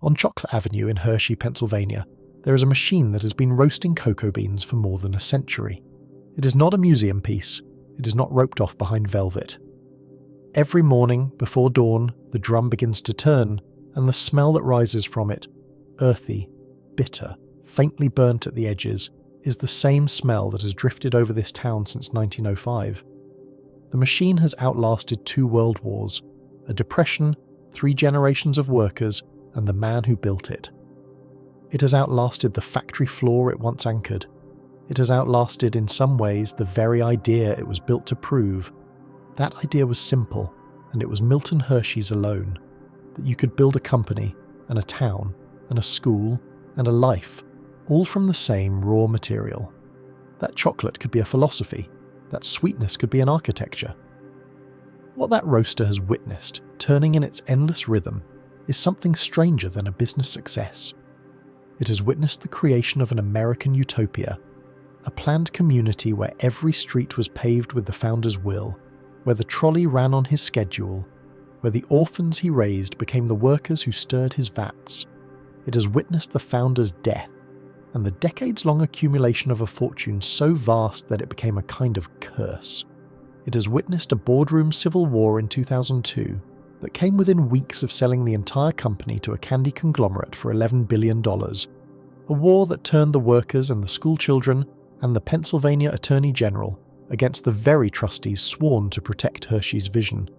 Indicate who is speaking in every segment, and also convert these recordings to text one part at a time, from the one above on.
Speaker 1: On Chocolate Avenue in Hershey, Pennsylvania, there is a machine that has been roasting cocoa beans for more than a century. It is not a museum piece. It is not roped off behind velvet. Every morning, before dawn, the drum begins to turn, and the smell that rises from it, earthy, bitter, faintly burnt at the edges, is the same smell that has drifted over this town since 1905. The machine has outlasted 2 world wars, a depression, 3 generations of workers, and the man who built it. It has outlasted the factory floor it once anchored. It has outlasted, in some ways, the very idea it was built to prove. That idea was simple, and it was Milton Hershey's alone, that you could build a company, and a town, and a school, and a life, all from the same raw material. That chocolate could be a philosophy, that sweetness could be an architecture. What that roaster has witnessed, turning in its endless rhythm, is something stranger than a business success. It has witnessed the creation of an American utopia, a planned community where every street was paved with the founder's will, where the trolley ran on his schedule, where the orphans he raised became the workers who stirred his vats. It has witnessed the founder's death, and the decades-long accumulation of a fortune so vast that it became a kind of curse. It has witnessed a boardroom civil war in 2002 that came within weeks of selling the entire company to a candy conglomerate for $11 billion, a war that turned the workers and the schoolchildren and the Pennsylvania Attorney General against the very trustees sworn to protect Hershey's vision.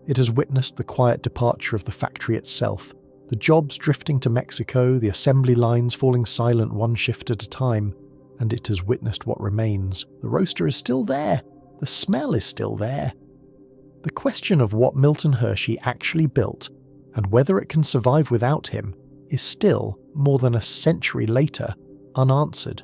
Speaker 1: It has witnessed the quiet departure of the factory itself, the jobs drifting to Mexico, the assembly lines falling silent one shift at a time, and it has witnessed what remains. The roaster is still there. The smell is still there. The question of what Milton Hershey actually built, and whether it can survive without him, is still, more than a century later, unanswered.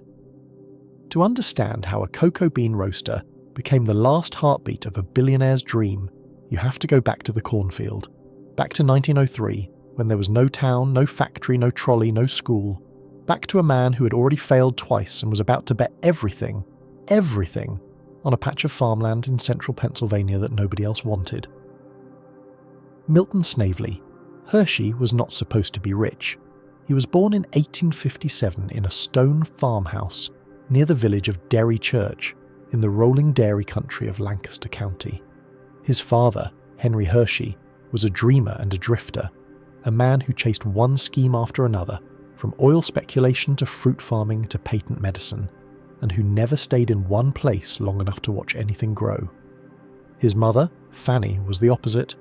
Speaker 1: To understand how a cocoa bean roaster became the last heartbeat of a billionaire's dream, you have to go back to the cornfield, back to 1903, when there was no town, no factory, no trolley, no school, back to a man who had already failed twice and was about to bet everything, on a patch of farmland in central Pennsylvania that nobody else wanted. Milton Snavely. Hershey was not supposed to be rich. He was born in 1857 in a stone farmhouse near the village of Derry Church in the rolling dairy country of Lancaster County. His father, Henry Hershey, was a dreamer and a drifter, a man who chased one scheme after another, from oil speculation to fruit farming to patent medicine, and who never stayed in one place long enough to watch anything grow. His mother, Fanny, was the opposite,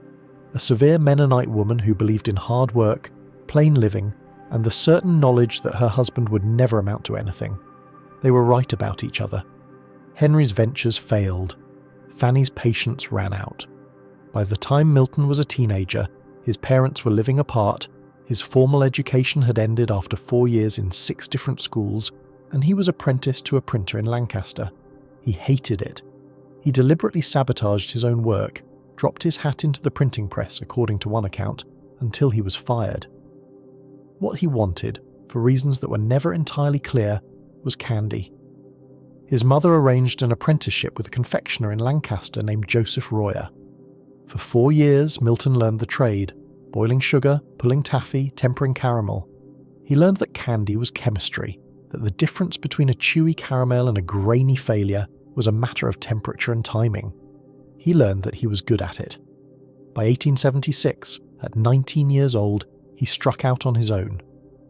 Speaker 1: a severe Mennonite woman who believed in hard work, plain living, and the certain knowledge that her husband would never amount to anything. They were right about each other. Henry's ventures failed. Fanny's patience ran out. By the time Milton was a teenager, his parents were living apart, his formal education had ended after 4 years in 6 different schools, and he was apprenticed to a printer in Lancaster. He hated it. He deliberately sabotaged his own work, dropped his hat into the printing press, according to one account, until he was fired. What he wanted, for reasons that were never entirely clear, was candy. His mother arranged an apprenticeship with a confectioner in Lancaster named Joseph Royer. For 4 years, Milton learned the trade, boiling sugar, pulling taffy, tempering caramel. He learned that candy was chemistry, that the difference between a chewy caramel and a grainy failure was a matter of temperature and timing. He learned that he was good at it. By 1876, at 19 years old, he struck out on his own.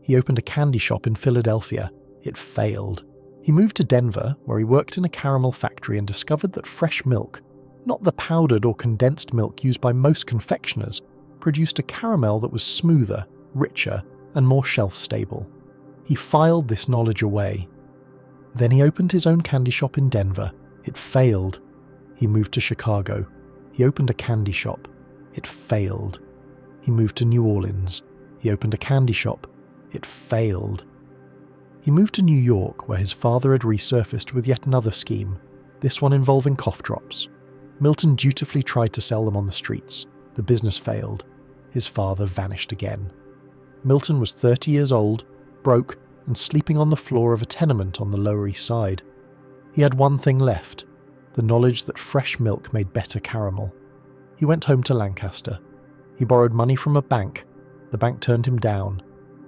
Speaker 1: He opened a candy shop in Philadelphia. It failed. He moved to Denver, where he worked in a caramel factory and discovered that fresh milk, not the powdered or condensed milk used by most confectioners, produced a caramel that was smoother, richer, and more shelf-stable. He filed this knowledge away. Then he opened his own candy shop in Denver. It failed. He moved to Chicago. He opened a candy shop. It failed. He moved to New Orleans. He opened a candy shop. It failed. He moved to New York, where his father had resurfaced with yet another scheme, this one involving cough drops. Milton dutifully tried to sell them on the streets. The business failed. His father vanished again. Milton was 30 years old, broke, and sleeping on the floor of a tenement on the Lower East Side. He had one thing left, the knowledge that fresh milk made better caramel. He went home to Lancaster. He borrowed money from a bank. The bank turned him down.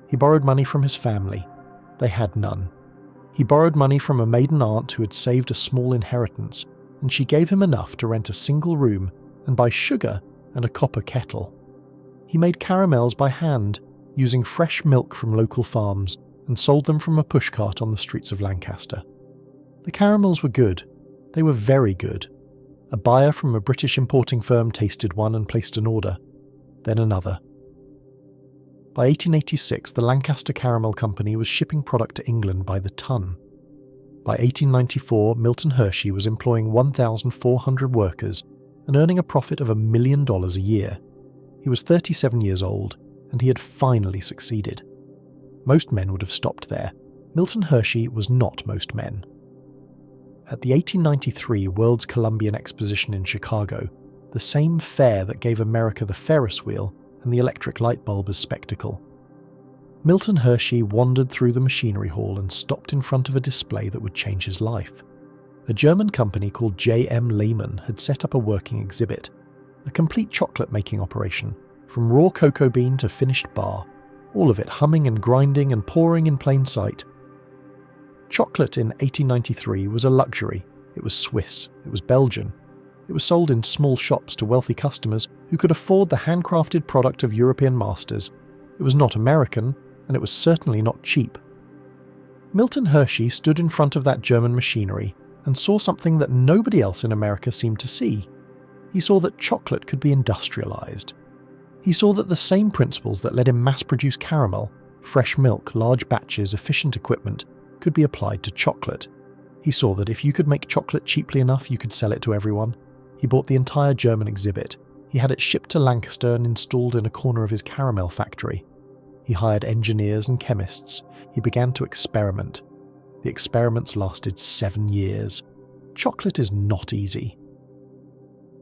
Speaker 1: He borrowed money from his family. They had none. He borrowed money from a maiden aunt who had saved a small inheritance, and she gave him enough to rent a single room and buy sugar and a copper kettle. He made caramels by hand, using fresh milk from local farms, and sold them from a pushcart on the streets of Lancaster. The caramels were good. They were very good. A buyer from a British importing firm tasted one and placed an order, then another. By 1886, the Lancaster Caramel Company was shipping product to England by the ton. By 1894, Milton Hershey was employing 1,400 workers and earning a profit of $1 million a year. He was 37 years old, and he had finally succeeded. Most men would have stopped there. Milton Hershey was not most men. At the 1893 World's Columbian Exposition in Chicago, the same fair that gave America the Ferris wheel and the electric light bulb as spectacle, Milton Hershey wandered through the machinery hall and stopped in front of a display that would change his life. A German company called J.M. Lehman had set up a working exhibit, a complete chocolate-making operation, from raw cocoa bean to finished bar, all of it humming and grinding and pouring in plain sight. Chocolate in 1893 was a luxury. It was Swiss. It was Belgian. It was sold in small shops to wealthy customers who could afford the handcrafted product of European masters. It was not American, and it was certainly not cheap. Milton Hershey stood in front of that German machinery and saw something that nobody else in America seemed to see. He saw that chocolate could be industrialized. He saw that the same principles that let him mass-produce caramel, fresh milk, large batches, efficient equipment, could be applied to chocolate. He saw that if you could make chocolate cheaply enough, you could sell it to everyone. He bought the entire German exhibit. He had it shipped to Lancaster and installed in a corner of his caramel factory. He hired engineers and chemists. He began to experiment. The experiments lasted 7 years. Chocolate is not easy.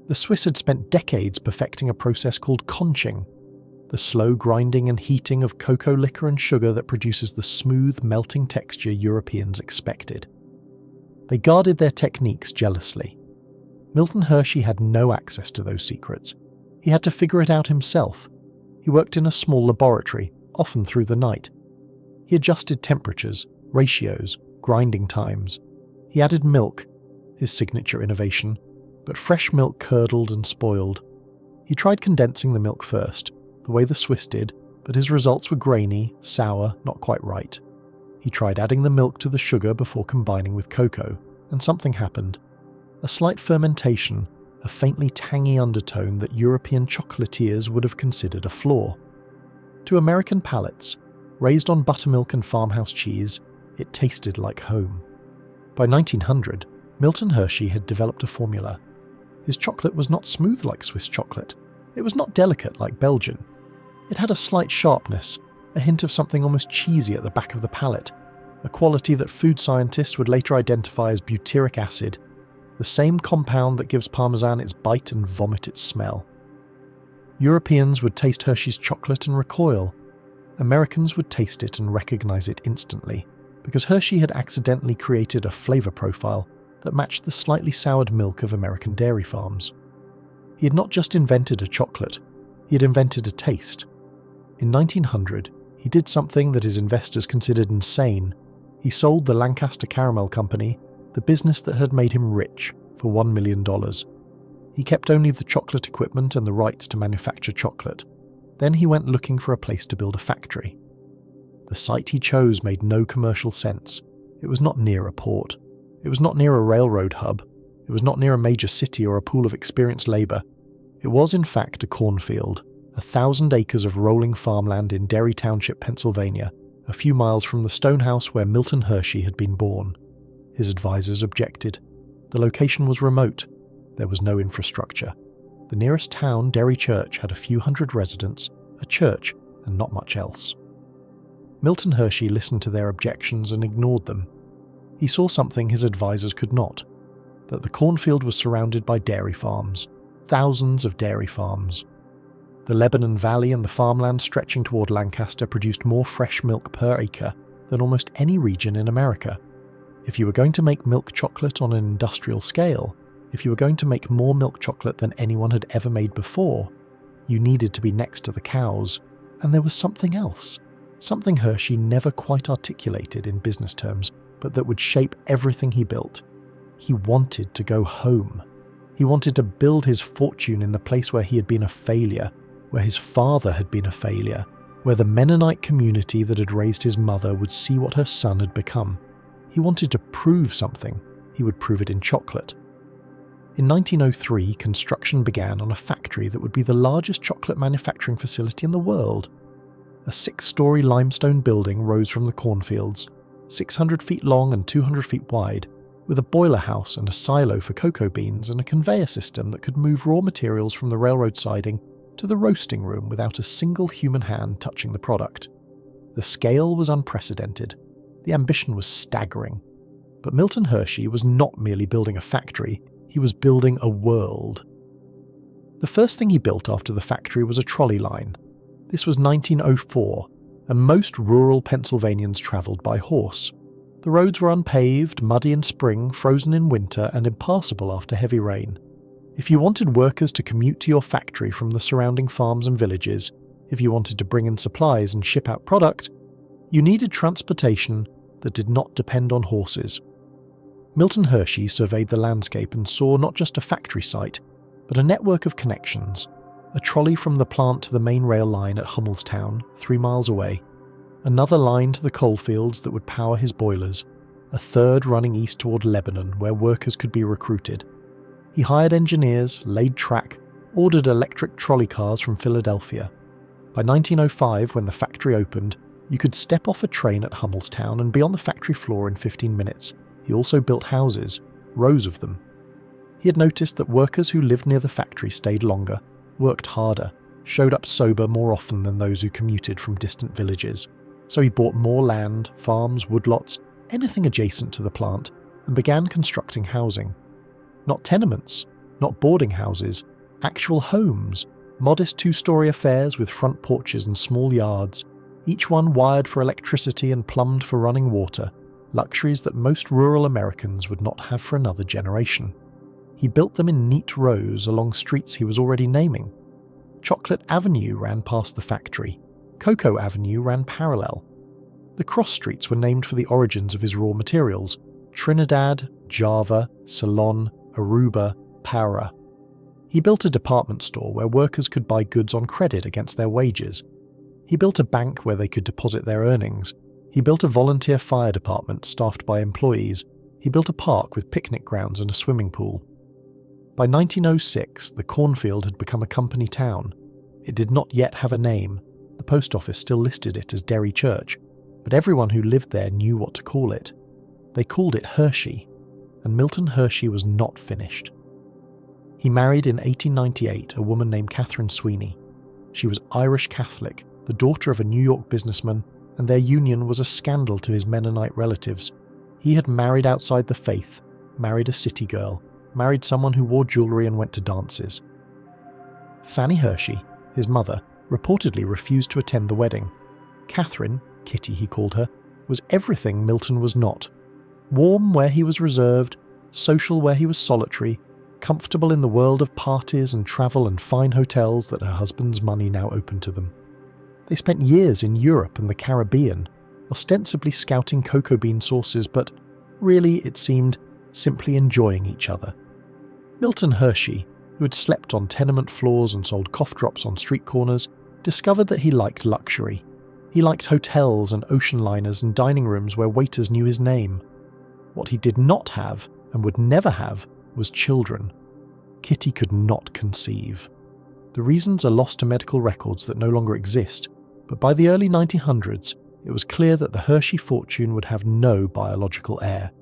Speaker 1: The Swiss had spent decades perfecting a process called conching, the slow grinding and heating of cocoa liquor and sugar that produces the smooth, melting texture Europeans expected. They guarded their techniques jealously. Milton Hershey had no access to those secrets. He had to figure it out himself. He worked in a small laboratory, often through the night. He adjusted temperatures, ratios, grinding times. He added milk, his signature innovation, but fresh milk curdled and spoiled. He tried condensing the milk first, the way the Swiss did, but his results were grainy, sour, not quite right. He tried adding the milk to the sugar before combining with cocoa, and something happened. A slight fermentation, a faintly tangy undertone that European chocolatiers would have considered a flaw. To American palates, raised on buttermilk and farmhouse cheese, it tasted like home. By 1900, Milton Hershey had developed a formula. His chocolate was not smooth like Swiss chocolate. It was not delicate like Belgian. It had a slight sharpness, a hint of something almost cheesy at the back of the palate, a quality that food scientists would later identify as butyric acid, the same compound that gives Parmesan its bite and vomit its smell. Europeans would taste Hershey's chocolate and recoil. Americans would taste it and recognize it instantly, because Hershey had accidentally created a flavor profile that matched the slightly soured milk of American dairy farms. He had not just invented a chocolate, he had invented a taste. In 1900, he did something that his investors considered insane. He sold the Lancaster Caramel Company, the business that had made him rich, for $1 million. He kept only the chocolate equipment and the rights to manufacture chocolate. Then he went looking for a place to build a factory. The site he chose made no commercial sense. It was not near a port. It was not near a railroad hub. It was not near a major city or a pool of experienced labour. It was, in fact, a cornfield, 1,000 acres of rolling farmland in Derry Township, Pennsylvania, a few miles from the stone house where Milton Hershey had been born. His advisors objected. The location was remote. There was no infrastructure. The nearest town, Derry Church, had a few hundred residents, a church, and not much else. Milton Hershey listened to their objections and ignored them. He saw something his advisors could not, that the cornfield was surrounded by dairy farms, thousands of dairy farms. The Lebanon Valley and the farmland stretching toward Lancaster produced more fresh milk per acre than almost any region in America. If you were going to make milk chocolate on an industrial scale, if you were going to make more milk chocolate than anyone had ever made before, you needed to be next to the cows, and there was something else. something Hershey never quite articulated in business terms, but that would shape everything he built. He wanted to go home. He wanted to build his fortune in the place where he had been a failure, where his father had been a failure, where the Mennonite community that had raised his mother would see what her son had become. He wanted to prove something. He would prove it in chocolate. In 1903, construction began on a factory that would be the largest chocolate manufacturing facility in the world. A 6-story limestone building rose from the cornfields, 600 feet long and 200 feet wide, with a boiler house and a silo for cocoa beans and a conveyor system that could move raw materials from the railroad siding to the roasting room without a single human hand touching the product. The scale was unprecedented. The ambition was staggering. But Milton Hershey was not merely building a factory, he was building a world. The first thing he built after the factory was a trolley line. This was 1904, and most rural Pennsylvanians travelled by horse. The roads were unpaved, muddy in spring, frozen in winter, and impassable after heavy rain. If you wanted workers to commute to your factory from the surrounding farms and villages, if you wanted to bring in supplies and ship out product, you needed transportation that did not depend on horses. Milton Hershey surveyed the landscape and saw not just a factory site, but a network of connections. A trolley from the plant to the main rail line at Hummelstown, 3 miles away. Another line to the coal fields that would power his boilers. A third running east toward Lebanon, where workers could be recruited. He hired engineers, laid track, ordered electric trolley cars from Philadelphia. By 1905, when the factory opened, you could step off a train at Hummelstown and be on the factory floor in 15 minutes. He also built houses, rows of them. He had noticed that workers who lived near the factory stayed longer, worked harder, showed up sober more often than those who commuted from distant villages. So he bought more land, farms, woodlots, anything adjacent to the plant, and began constructing housing. Not tenements, not boarding houses, actual homes, modest 2-story affairs with front porches and small yards, each one wired for electricity and plumbed for running water, luxuries that most rural Americans would not have for another generation. He built them in neat rows along streets he was already naming. Chocolate Avenue ran past the factory. Cocoa Avenue ran parallel. The cross streets were named for the origins of his raw materials: Trinidad, Java, Ceylon, Aruba, Para. He built a department store where workers could buy goods on credit against their wages. He built a bank where they could deposit their earnings. He built a volunteer fire department staffed by employees. He built a park with picnic grounds and a swimming pool. By 1906, the cornfield had become a company town. It did not yet have a name. The post office still listed it as Derry Church, but everyone who lived there knew what to call it. They called it Hershey, and Milton Hershey was not finished. He married in 1898 a woman named Catherine Sweeney. She was Irish Catholic, the daughter of a New York businessman, and their union was a scandal to his Mennonite relatives. He had married outside the faith, married a city girl, married someone who wore jewellery and went to dances. Fanny Hershey, his mother, reportedly refused to attend the wedding. Catherine, Kitty he called her, was everything Milton was not. Warm where he was reserved, social where he was solitary, comfortable in the world of parties and travel and fine hotels that her husband's money now opened to them. They spent years in Europe and the Caribbean, ostensibly scouting cocoa bean sources, but really, it seemed, simply enjoying each other. Milton Hershey, who had slept on tenement floors and sold cough drops on street corners, discovered that he liked luxury. He liked hotels and ocean liners and dining rooms where waiters knew his name. What he did not have, and would never have, was children. Kitty could not conceive. The reasons are lost to medical records that no longer exist, but by the early 1900s, it was clear that the Hershey fortune would have no biological heir.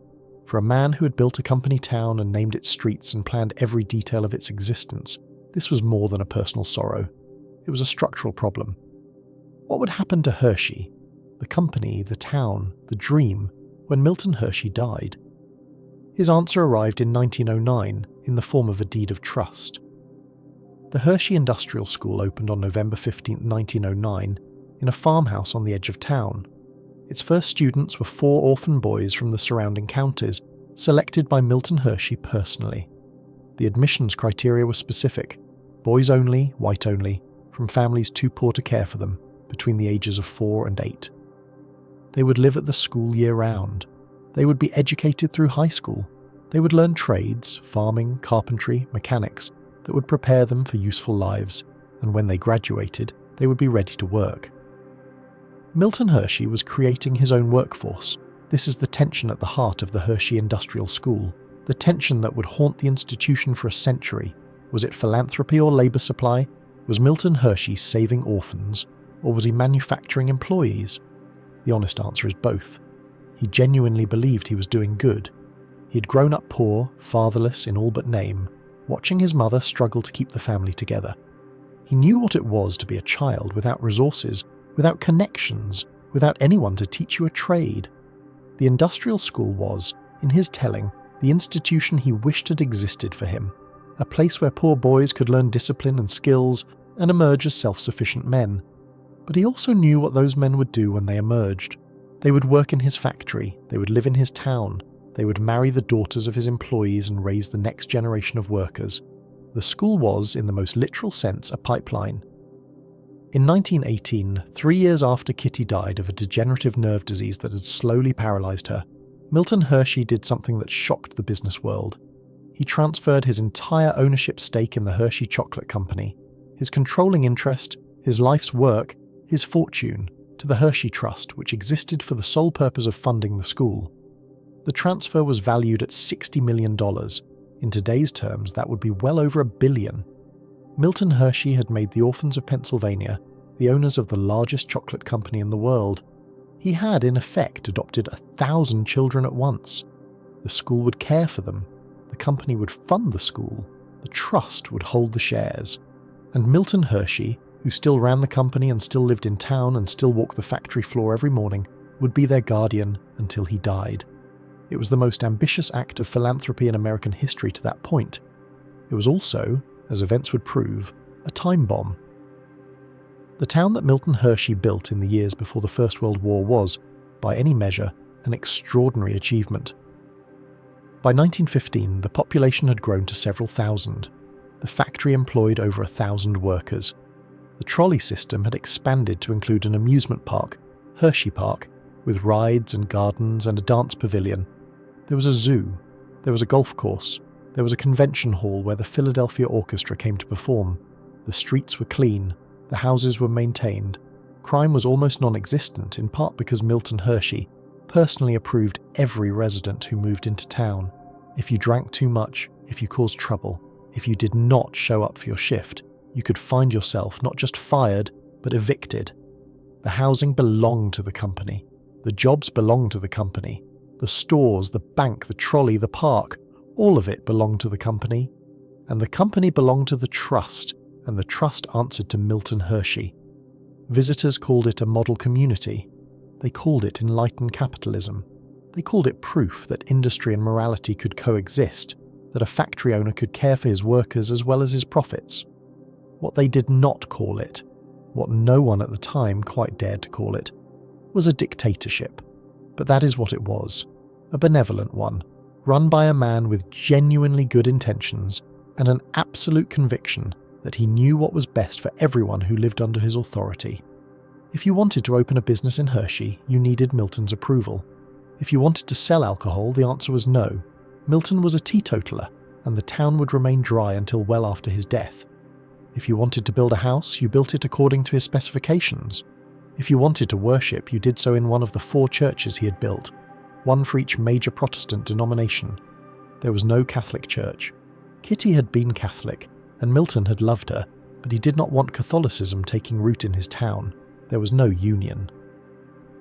Speaker 1: For a man who had built a company town and named its streets and planned every detail of its existence, this was more than a personal sorrow. It was a structural problem. What would happen to Hershey, the company, the town, the dream, when Milton Hershey died? His answer arrived in 1909 in the form of a deed of trust. The Hershey Industrial School opened on November 15, 1909, in a farmhouse on the edge of town. Its first students were 4 orphan boys from the surrounding counties, selected by Milton Hershey personally. The admissions criteria were specific: boys only, white only, from families too poor to care for them, between the ages of 4 and 8. They would live at the school year-round. They would be educated through high school. They would learn trades, farming, carpentry, mechanics, that would prepare them for useful lives, and when they graduated, they would be ready to work. Milton Hershey was creating his own workforce. This is the tension at the heart of the Hershey Industrial School, the tension that would haunt the institution for a century. Was it philanthropy or labour supply? Was Milton Hershey saving orphans, or was he manufacturing employees? The honest answer is both. He genuinely believed he was doing good. He had grown up poor, fatherless in all but name, watching his mother struggle to keep the family together. He knew what it was to be a child without resources, without connections, without anyone to teach you a trade. The industrial school was, in his telling, the institution he wished had existed for him, a place where poor boys could learn discipline and skills and emerge as self-sufficient men. But he also knew what those men would do when they emerged. They would work in his factory, they would live in his town, they would marry the daughters of his employees and raise the next generation of workers. The school was, in the most literal sense, a pipeline. In 1918, 3 years after Kitty died of a degenerative nerve disease that had slowly paralysed her, Milton Hershey did something that shocked the business world. He transferred his entire ownership stake in the Hershey Chocolate Company, his controlling interest, his life's work, his fortune, to the Hershey Trust, which existed for the sole purpose of funding the school. The transfer was valued at $60 million. In today's terms, that would be well over $1 billion. Milton Hershey had made the orphans of Pennsylvania the owners of the largest chocolate company in the world. He had, in effect, adopted 1,000 children at once. The school would care for them. The company would fund the school. The trust would hold the shares. And Milton Hershey, who still ran the company and still lived in town and still walked the factory floor every morning, would be their guardian until he died. It was the most ambitious act of philanthropy in American history to that point. It was also, as events would prove, a time bomb. The town that Milton Hershey built in the years before the First World War was, by any measure, an extraordinary achievement. By 1915, the population had grown to several thousand. The factory employed over 1,000 workers. The trolley system had expanded to include an amusement park, Hershey Park, with rides and gardens and a dance pavilion. There was a zoo. There was a golf course. There was a convention hall where the Philadelphia Orchestra came to perform. The streets were clean. The houses were maintained. Crime was almost non-existent, in part because Milton Hershey personally approved every resident who moved into town. If you drank too much, if you caused trouble, if you did not show up for your shift, you could find yourself not just fired, but evicted. The housing belonged to the company. The jobs belonged to the company. The stores, the bank, the trolley, the park, all of it belonged to the company. And the company belonged to the trust, and the trust answered to Milton Hershey. Visitors called it a model community. They called it enlightened capitalism. They called it proof that industry and morality could coexist, that a factory owner could care for his workers as well as his profits. What they did not call it, what no one at the time quite dared to call it, was a dictatorship. But that is what it was, a benevolent one, run by a man with genuinely good intentions and an absolute conviction that he knew what was best for everyone who lived under his authority. If you wanted to open a business in Hershey, you needed Milton's approval. If you wanted to sell alcohol, the answer was no. Milton was a teetotaler, and the town would remain dry until well after his death. If you wanted to build a house, you built it according to his specifications. If you wanted to worship, you did so in one of the 4 churches he had built, one for each major Protestant denomination. There was no Catholic church. Kitty had been Catholic, and Milton had loved her, but he did not want Catholicism taking root in his town. There was no union.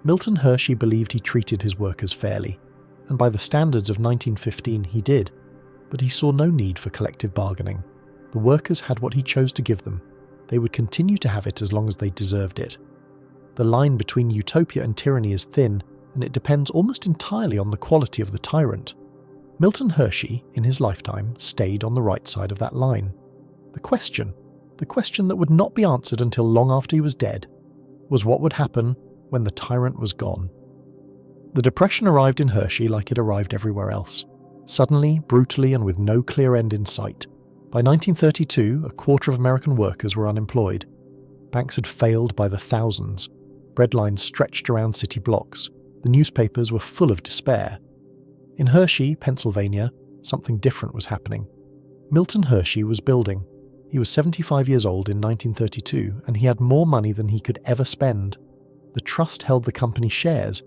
Speaker 1: Milton Hershey believed he treated his workers fairly, and by the standards of 1915 he did, but he saw no need for collective bargaining. The workers had what he chose to give them. They would continue to have it as long as they deserved it. The line between utopia and tyranny is thin, and it depends almost entirely on the quality of the tyrant. Milton Hershey, in his lifetime, stayed on the right side of that line. The question that would not be answered until long after he was dead, was what would happen when the tyrant was gone. The Depression arrived in Hershey like it arrived everywhere else. Suddenly, brutally, and with no clear end in sight. By 1932, a quarter of American workers were unemployed. Banks had failed by the thousands. Bread lines stretched around city blocks. The newspapers were full of despair. In Hershey, Pennsylvania, something different was happening. Milton Hershey was building. He was 75 years old in 1932, and he had more money than he could ever spend. The trust held the company shares,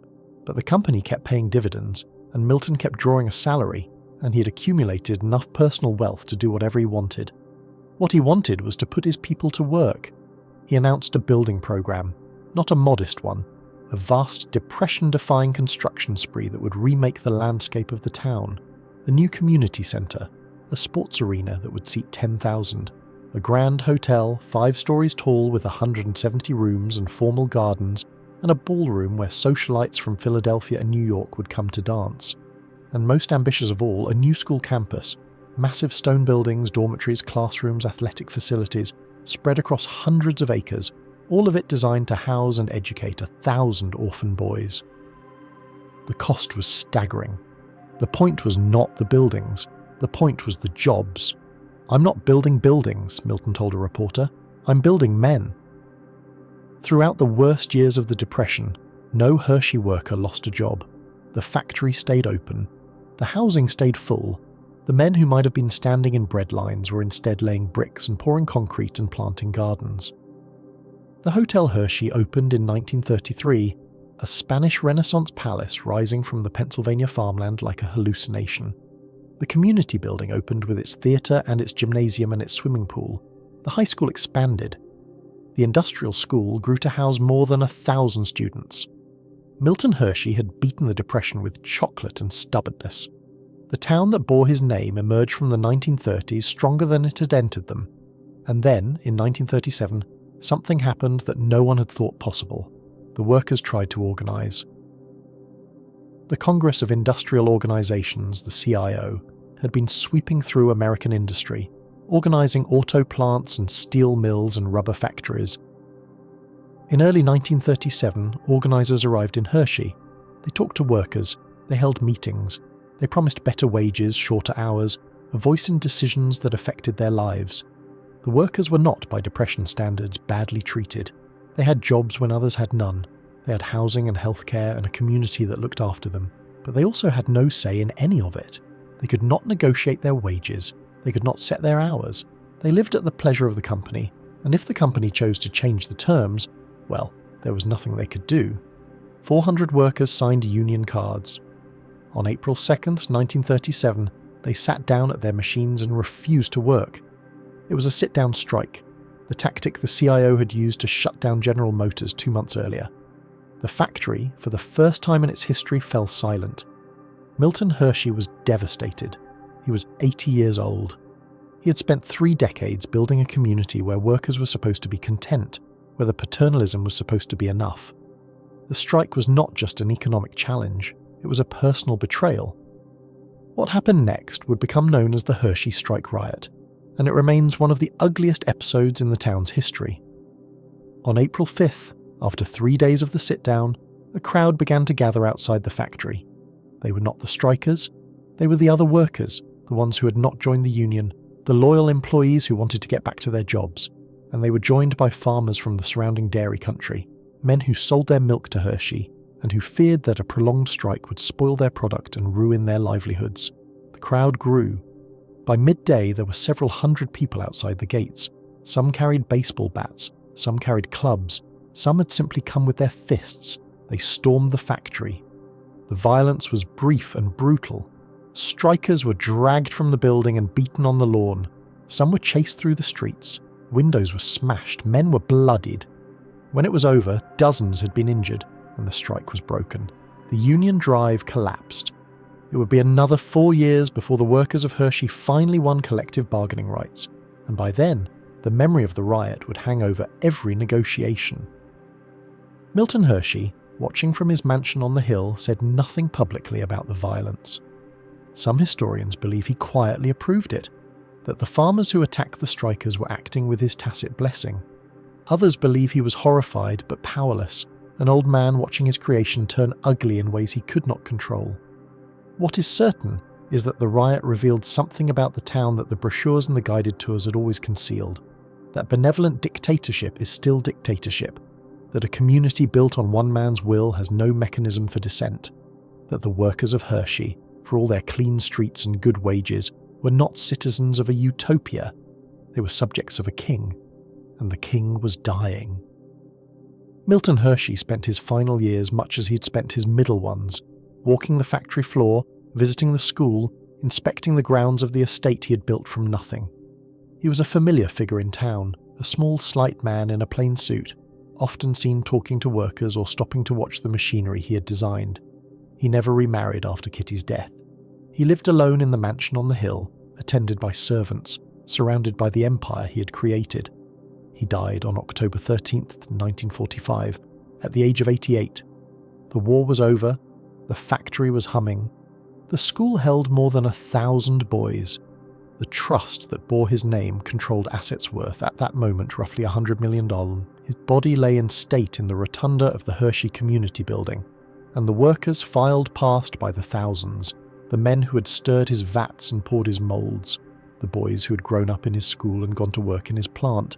Speaker 1: but the company kept paying dividends, and Milton kept drawing a salary, and he had accumulated enough personal wealth to do whatever he wanted. What he wanted was to put his people to work. He announced a building program, not a modest one, a vast depression-defying construction spree that would remake the landscape of the town. A new community centre, a sports arena that would seat 10,000, a grand hotel 5 stories tall with 170 rooms and formal gardens, and a ballroom where socialites from Philadelphia and New York would come to dance. And most ambitious of all, a new school campus, massive stone buildings, dormitories, classrooms, athletic facilities, spread across hundreds of acres, all of it designed to house and educate 1,000 orphan boys. The cost was staggering. The point was not the buildings. The point was the jobs. "I'm not building buildings," Milton told a reporter. "I'm building men." Throughout the worst years of the Depression, no Hershey worker lost a job. The factory stayed open. The housing stayed full. The men who might have been standing in bread lines were instead laying bricks and pouring concrete and planting gardens. The Hotel Hershey opened in 1933, a Spanish Renaissance palace rising from the Pennsylvania farmland like a hallucination. The community building opened with its theatre and its gymnasium and its swimming pool. The high school expanded. The industrial school grew to house more than 1,000 students. Milton Hershey had beaten the Depression with chocolate and stubbornness. The town that bore his name emerged from the 1930s stronger than it had entered them. And then, in 1937, something happened that no one had thought possible. The workers tried to organise. The Congress of Industrial Organisations, the CIO, had been sweeping through American industry, organising auto plants and steel mills and rubber factories. In early 1937, organisers arrived in Hershey. They talked to workers, they held meetings, they promised better wages, shorter hours, a voice in decisions that affected their lives. The workers were not, by Depression standards, badly treated. They had jobs when others had none. They had housing and healthcare and a community that looked after them. But they also had no say in any of it. They could not negotiate their wages. They could not set their hours. They lived at the pleasure of the company, and if the company chose to change the terms, well, there was nothing they could do. 400 workers signed union cards. On April 2nd, 1937, they sat down at their machines and refused to work. It was a sit-down strike, the tactic the CIO had used to shut down General Motors 2 months earlier. The factory, for the first time in its history, fell silent. Milton Hershey was devastated. He was 80 years old. He had spent 3 decades building a community where workers were supposed to be content, where the paternalism was supposed to be enough. The strike was not just an economic challenge, it was a personal betrayal. What happened next would become known as the Hershey Strike Riot, and it remains one of the ugliest episodes in the town's history. On April 5th, after 3 days of the sit-down, a crowd began to gather outside the factory. They were not the strikers, they were the other workers, the ones who had not joined the union, the loyal employees who wanted to get back to their jobs, and they were joined by farmers from the surrounding dairy country, men who sold their milk to Hershey, and who feared that a prolonged strike would spoil their product and ruin their livelihoods. The crowd grew. By midday, there were several hundred people outside the gates. Some carried baseball bats, some carried clubs, some had simply come with their fists. They stormed the factory. The violence was brief and brutal. Strikers were dragged from the building and beaten on the lawn. Some were chased through the streets. Windows were smashed. Men were bloodied. When it was over, dozens had been injured, and the strike was broken. The Union drive collapsed. It would be another 4 years before the workers of Hershey finally won collective bargaining rights, and by then, the memory of the riot would hang over every negotiation. Milton Hershey, watching from his mansion on the hill, said nothing publicly about the violence. Some historians believe he quietly approved it, that the farmers who attacked the strikers were acting with his tacit blessing. Others believe he was horrified but powerless, an old man watching his creation turn ugly in ways he could not control. What is certain is that the riot revealed something about the town that the brochures and the guided tours had always concealed. that benevolent dictatorship is still dictatorship, that a community built on one man's will has no mechanism for dissent, that the workers of Hershey, for all their clean streets and good wages, were not citizens of a utopia, they were subjects of a king, and the king was dying. Milton Hershey spent his final years much as he'd spent his middle ones, walking the factory floor, visiting the school, inspecting the grounds of the estate he had built from nothing. He was a familiar figure in town, a small, slight man in a plain suit, often seen talking to workers or stopping to watch the machinery he had designed. He never remarried after Kitty's death. He lived alone in the mansion on the hill, attended by servants, surrounded by the empire he had created. He died on October 13th, 1945, at the age of 88. The war was over, the factory was humming. The school held more than 1,000 boys. The trust that bore his name controlled assets worth, at that moment, roughly $100 million. His body lay in state in the rotunda of the Hershey Community Building, and the workers filed past by the thousands, the men who had stirred his vats and poured his moulds, the boys who had grown up in his school and gone to work in his plant,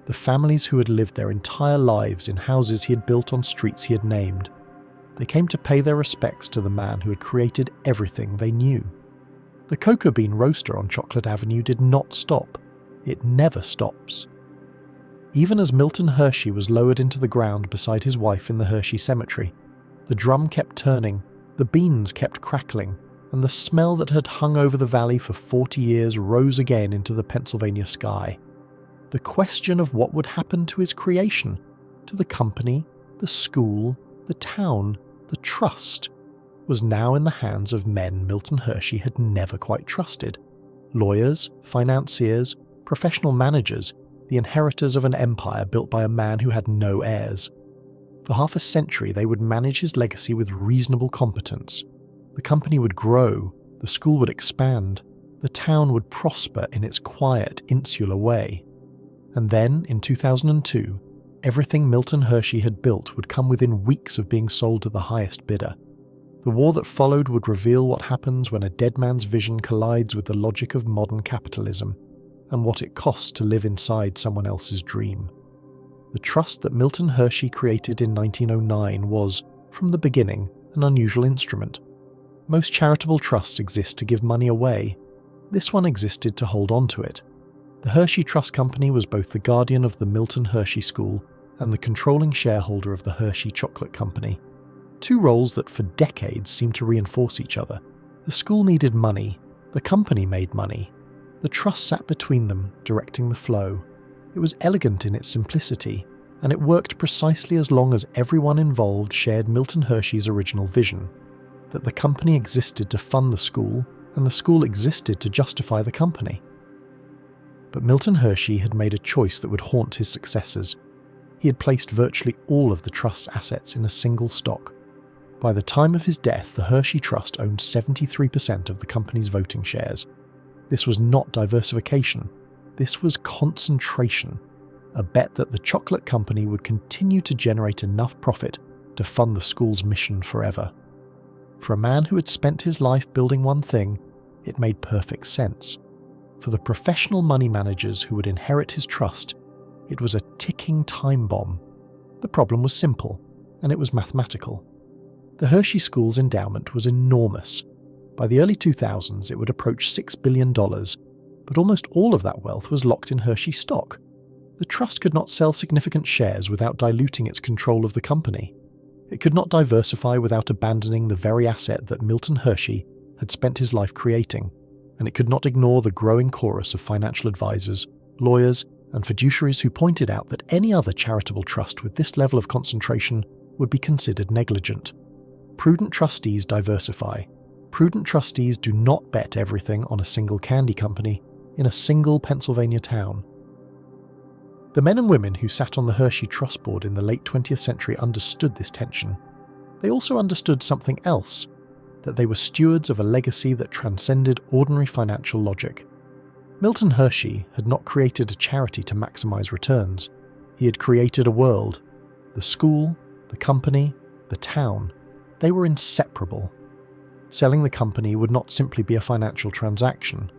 Speaker 1: the families who had lived their entire lives in houses he had built on streets he had named. They came to pay their respects to the man who had created everything they knew. The cocoa bean roaster on Chocolate Avenue did not stop. It never stops. Even as Milton Hershey was lowered into the ground beside his wife in the Hershey Cemetery, the drum kept turning, the beans kept crackling, and the smell that had hung over the valley for 40 years rose again into the Pennsylvania sky. The question of what would happen to his creation, to the company, the school, the town, the trust, was now in the hands of men Milton Hershey had never quite trusted. Lawyers, financiers, professional managers, the inheritors of an empire built by a man who had no heirs. For half a century they would manage his legacy with reasonable competence. The company would grow, the school would expand, the town would prosper in its quiet, insular way. And then, in 2002, everything Milton Hershey had built would come within weeks of being sold to the highest bidder. The war that followed would reveal what happens when a dead man's vision collides with the logic of modern capitalism, and what it costs to live inside someone else's dream. The trust that Milton Hershey created in 1909 was, from the beginning, an unusual instrument. Most charitable trusts exist to give money away. This one existed to hold on to it. The Hershey Trust Company was both the guardian of the Milton Hershey School and the controlling shareholder of the Hershey Chocolate Company. Two roles that for decades seemed to reinforce each other. The school needed money, the company made money. The trust sat between them, directing the flow. It was elegant in its simplicity, and it worked precisely as long as everyone involved shared Milton Hershey's original vision, that the company existed to fund the school, and the school existed to justify the company. But Milton Hershey had made a choice that would haunt his successors. He had placed virtually all of the trust's assets in a single stock. By the time of his death, the Hershey Trust owned 73% of the company's voting shares. This was not diversification. This was concentration, a bet that the chocolate company would continue to generate enough profit to fund the school's mission forever. For a man who had spent his life building one thing, it made perfect sense. For the professional money managers who would inherit his trust, it was a ticking time bomb. The problem was simple, and it was mathematical. The Hershey School's endowment was enormous. By the early 2000s, it would approach $6 billion, but almost all of that wealth was locked in Hershey stock. The trust could not sell significant shares without diluting its control of the company. It could not diversify without abandoning the very asset that Milton Hershey had spent his life creating, and it could not ignore the growing chorus of financial advisors, lawyers, and fiduciaries who pointed out that any other charitable trust with this level of concentration would be considered negligent. Prudent trustees diversify. Prudent trustees do not bet everything on a single candy company in a single Pennsylvania town. The men and women who sat on the Hershey Trust Board in the late 20th century understood this tension. They also understood something else, that they were stewards of a legacy that transcended ordinary financial logic. Milton Hershey had not created a charity to maximize returns. He had created a world. The school, the company, the town. They were inseparable. Selling the company would not simply be a financial transaction.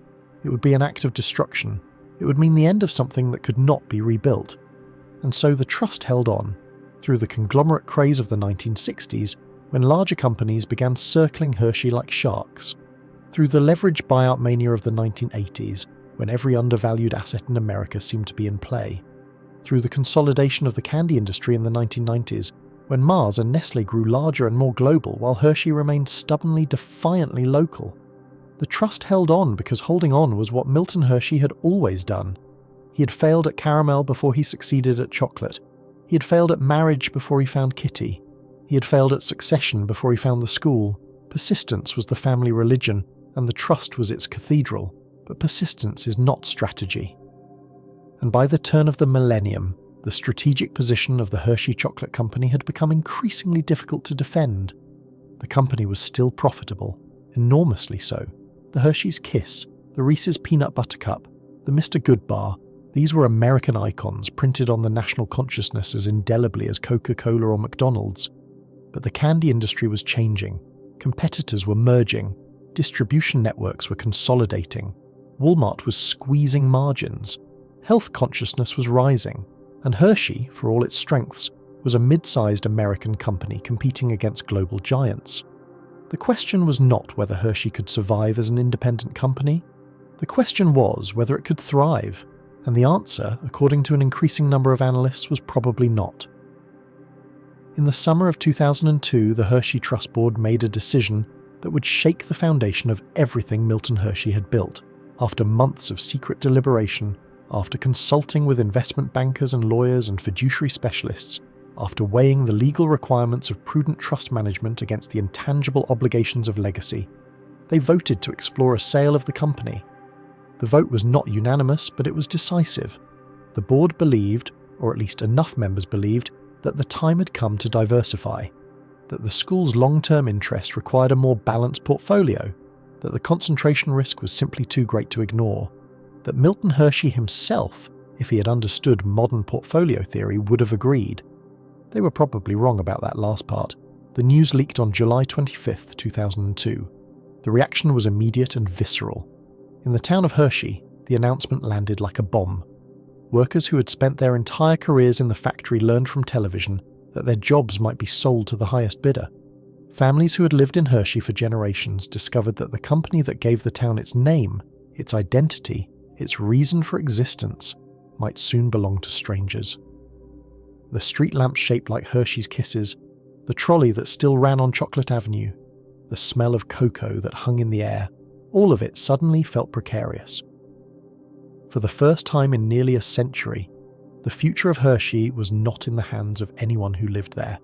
Speaker 1: It would be an act of destruction, It would mean the end of something that could not be rebuilt. And so the trust held on, through the conglomerate craze of the 1960s, when larger companies began circling Hershey like sharks, through the leveraged buyout mania of the 1980s, when every undervalued asset in America seemed to be in play, through the consolidation of the candy industry in the 1990s, when Mars and Nestle grew larger and more global while Hershey remained stubbornly, defiantly local. The trust held on because holding on was what Milton Hershey had always done. He had failed at caramel before he succeeded at chocolate. He had failed at marriage before he found Kitty. He had failed at succession before he found the school. Persistence was the family religion, and the trust was its cathedral. But persistence is not strategy. And by the turn of the millennium, the strategic position of the Hershey Chocolate Company had become increasingly difficult to defend. The company was still profitable, enormously so. The Hershey's Kiss, the Reese's Peanut Butter Cup, the Mr. Goodbar, these were American icons printed on the national consciousness as indelibly as Coca-Cola or McDonald's. But the candy industry was changing. Competitors were merging. Distribution networks were consolidating. Walmart was squeezing margins. Health consciousness was rising. And Hershey, for all its strengths, was a mid-sized American company competing against global giants. The question was not whether Hershey could survive as an independent company. The question was whether it could thrive. And the answer, according to an increasing number of analysts, was probably not. In the summer of 2002, the Hershey Trust Board made a decision that would shake the foundation of everything Milton Hershey had built. After months of secret deliberation, after consulting with investment bankers and lawyers and fiduciary specialists, after weighing the legal requirements of prudent trust management against the intangible obligations of legacy, they voted to explore a sale of the company. The vote was not unanimous, but it was decisive. The board believed, or at least enough members believed, that the time had come to diversify, that the school's long-term interest required a more balanced portfolio, that the concentration risk was simply too great to ignore, that Milton Hershey himself, if he had understood modern portfolio theory, would have agreed. They were probably wrong about that last part. The news leaked on July 25, 2002. The reaction was immediate and visceral. In the town of Hershey, the announcement landed like a bomb. Workers who had spent their entire careers in the factory learned from television that their jobs might be sold to the highest bidder. Families who had lived in Hershey for generations discovered that the company that gave the town its name, its identity, its reason for existence, might soon belong to strangers. The street lamps shaped like Hershey's Kisses, the trolley that still ran on Chocolate Avenue, the smell of cocoa that hung in the air, all of it suddenly felt precarious. For the first time in nearly a century, the future of Hershey was not in the hands of anyone who lived there.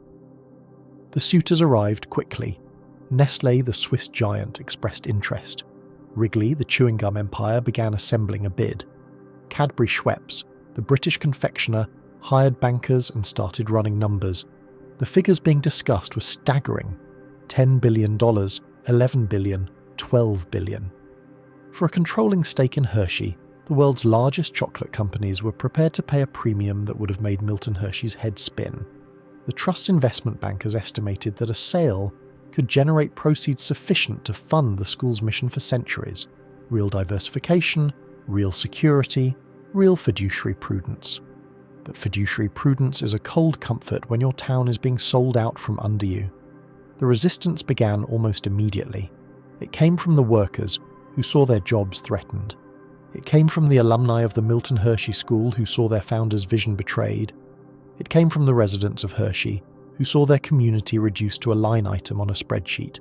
Speaker 1: The suitors arrived quickly. Nestle, the Swiss giant, expressed interest. Wrigley, the chewing gum empire, began assembling a bid. Cadbury Schweppes, the British confectioner, hired bankers and started running numbers. The figures being discussed were staggering. $10 billion, $11 billion, $12 billion. For a controlling stake in Hershey, the world's largest chocolate companies were prepared to pay a premium that would have made Milton Hershey's head spin. The trust's investment bankers estimated that a sale could generate proceeds sufficient to fund the school's mission for centuries: real diversification, real security, real fiduciary prudence. But fiduciary prudence is a cold comfort when your town is being sold out from under you. The resistance began almost immediately. It came from the workers, who saw their jobs threatened. It came from the alumni of the Milton Hershey School, who saw their founder's vision betrayed. It came from the residents of Hershey, who saw their community reduced to a line item on a spreadsheet.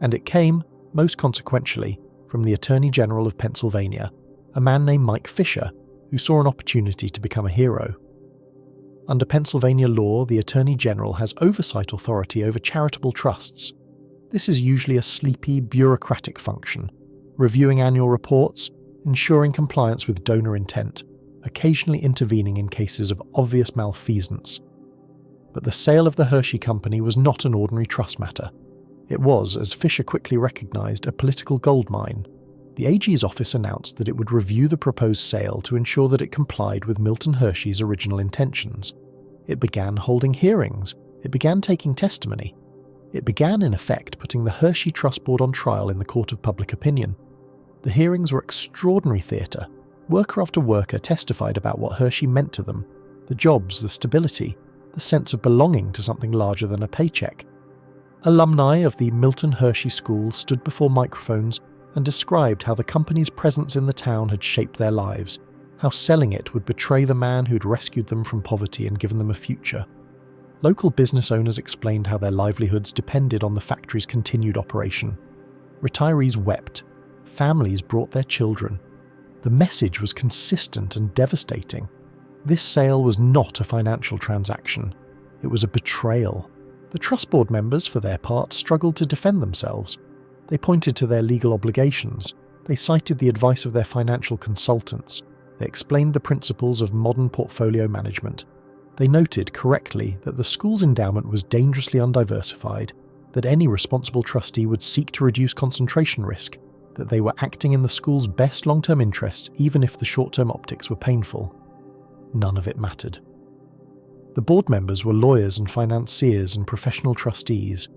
Speaker 1: And it came, most consequentially, from the Attorney General of Pennsylvania, a man named Mike Fisher, who saw an opportunity to become a hero. Under Pennsylvania law, the Attorney General has oversight authority over charitable trusts. This is usually a sleepy, bureaucratic function, reviewing annual reports, ensuring compliance with donor intent, occasionally intervening in cases of obvious malfeasance. But the sale of the Hershey Company was not an ordinary trust matter. It was, as Fisher quickly recognized, a political goldmine. The AG's office announced that it would review the proposed sale to ensure that it complied with Milton Hershey's original intentions. It began holding hearings. It began taking testimony. It began, in effect, putting the Hershey Trust Board on trial in the court of public opinion. The hearings were extraordinary theatre. Worker after worker testified about what Hershey meant to them: the jobs, the stability, the sense of belonging to something larger than a paycheck. Alumni of the Milton Hershey School stood before microphones and described how the company's presence in the town had shaped their lives, how selling it would betray the man who'd rescued them from poverty and given them a future. Local business owners explained how their livelihoods depended on the factory's continued operation. Retirees wept. Families brought their children. The message was consistent and devastating. This sale was not a financial transaction. It was a betrayal. The trust board members, for their part, struggled to defend themselves. They pointed to their legal obligations. They cited the advice of their financial consultants. They explained the principles of modern portfolio management. They noted correctly that the school's endowment was dangerously undiversified, that any responsible trustee would seek to reduce concentration risk, that they were acting in the school's best long-term interests even if the short-term optics were painful. None of it mattered. The board members were lawyers and financiers and professional trustees,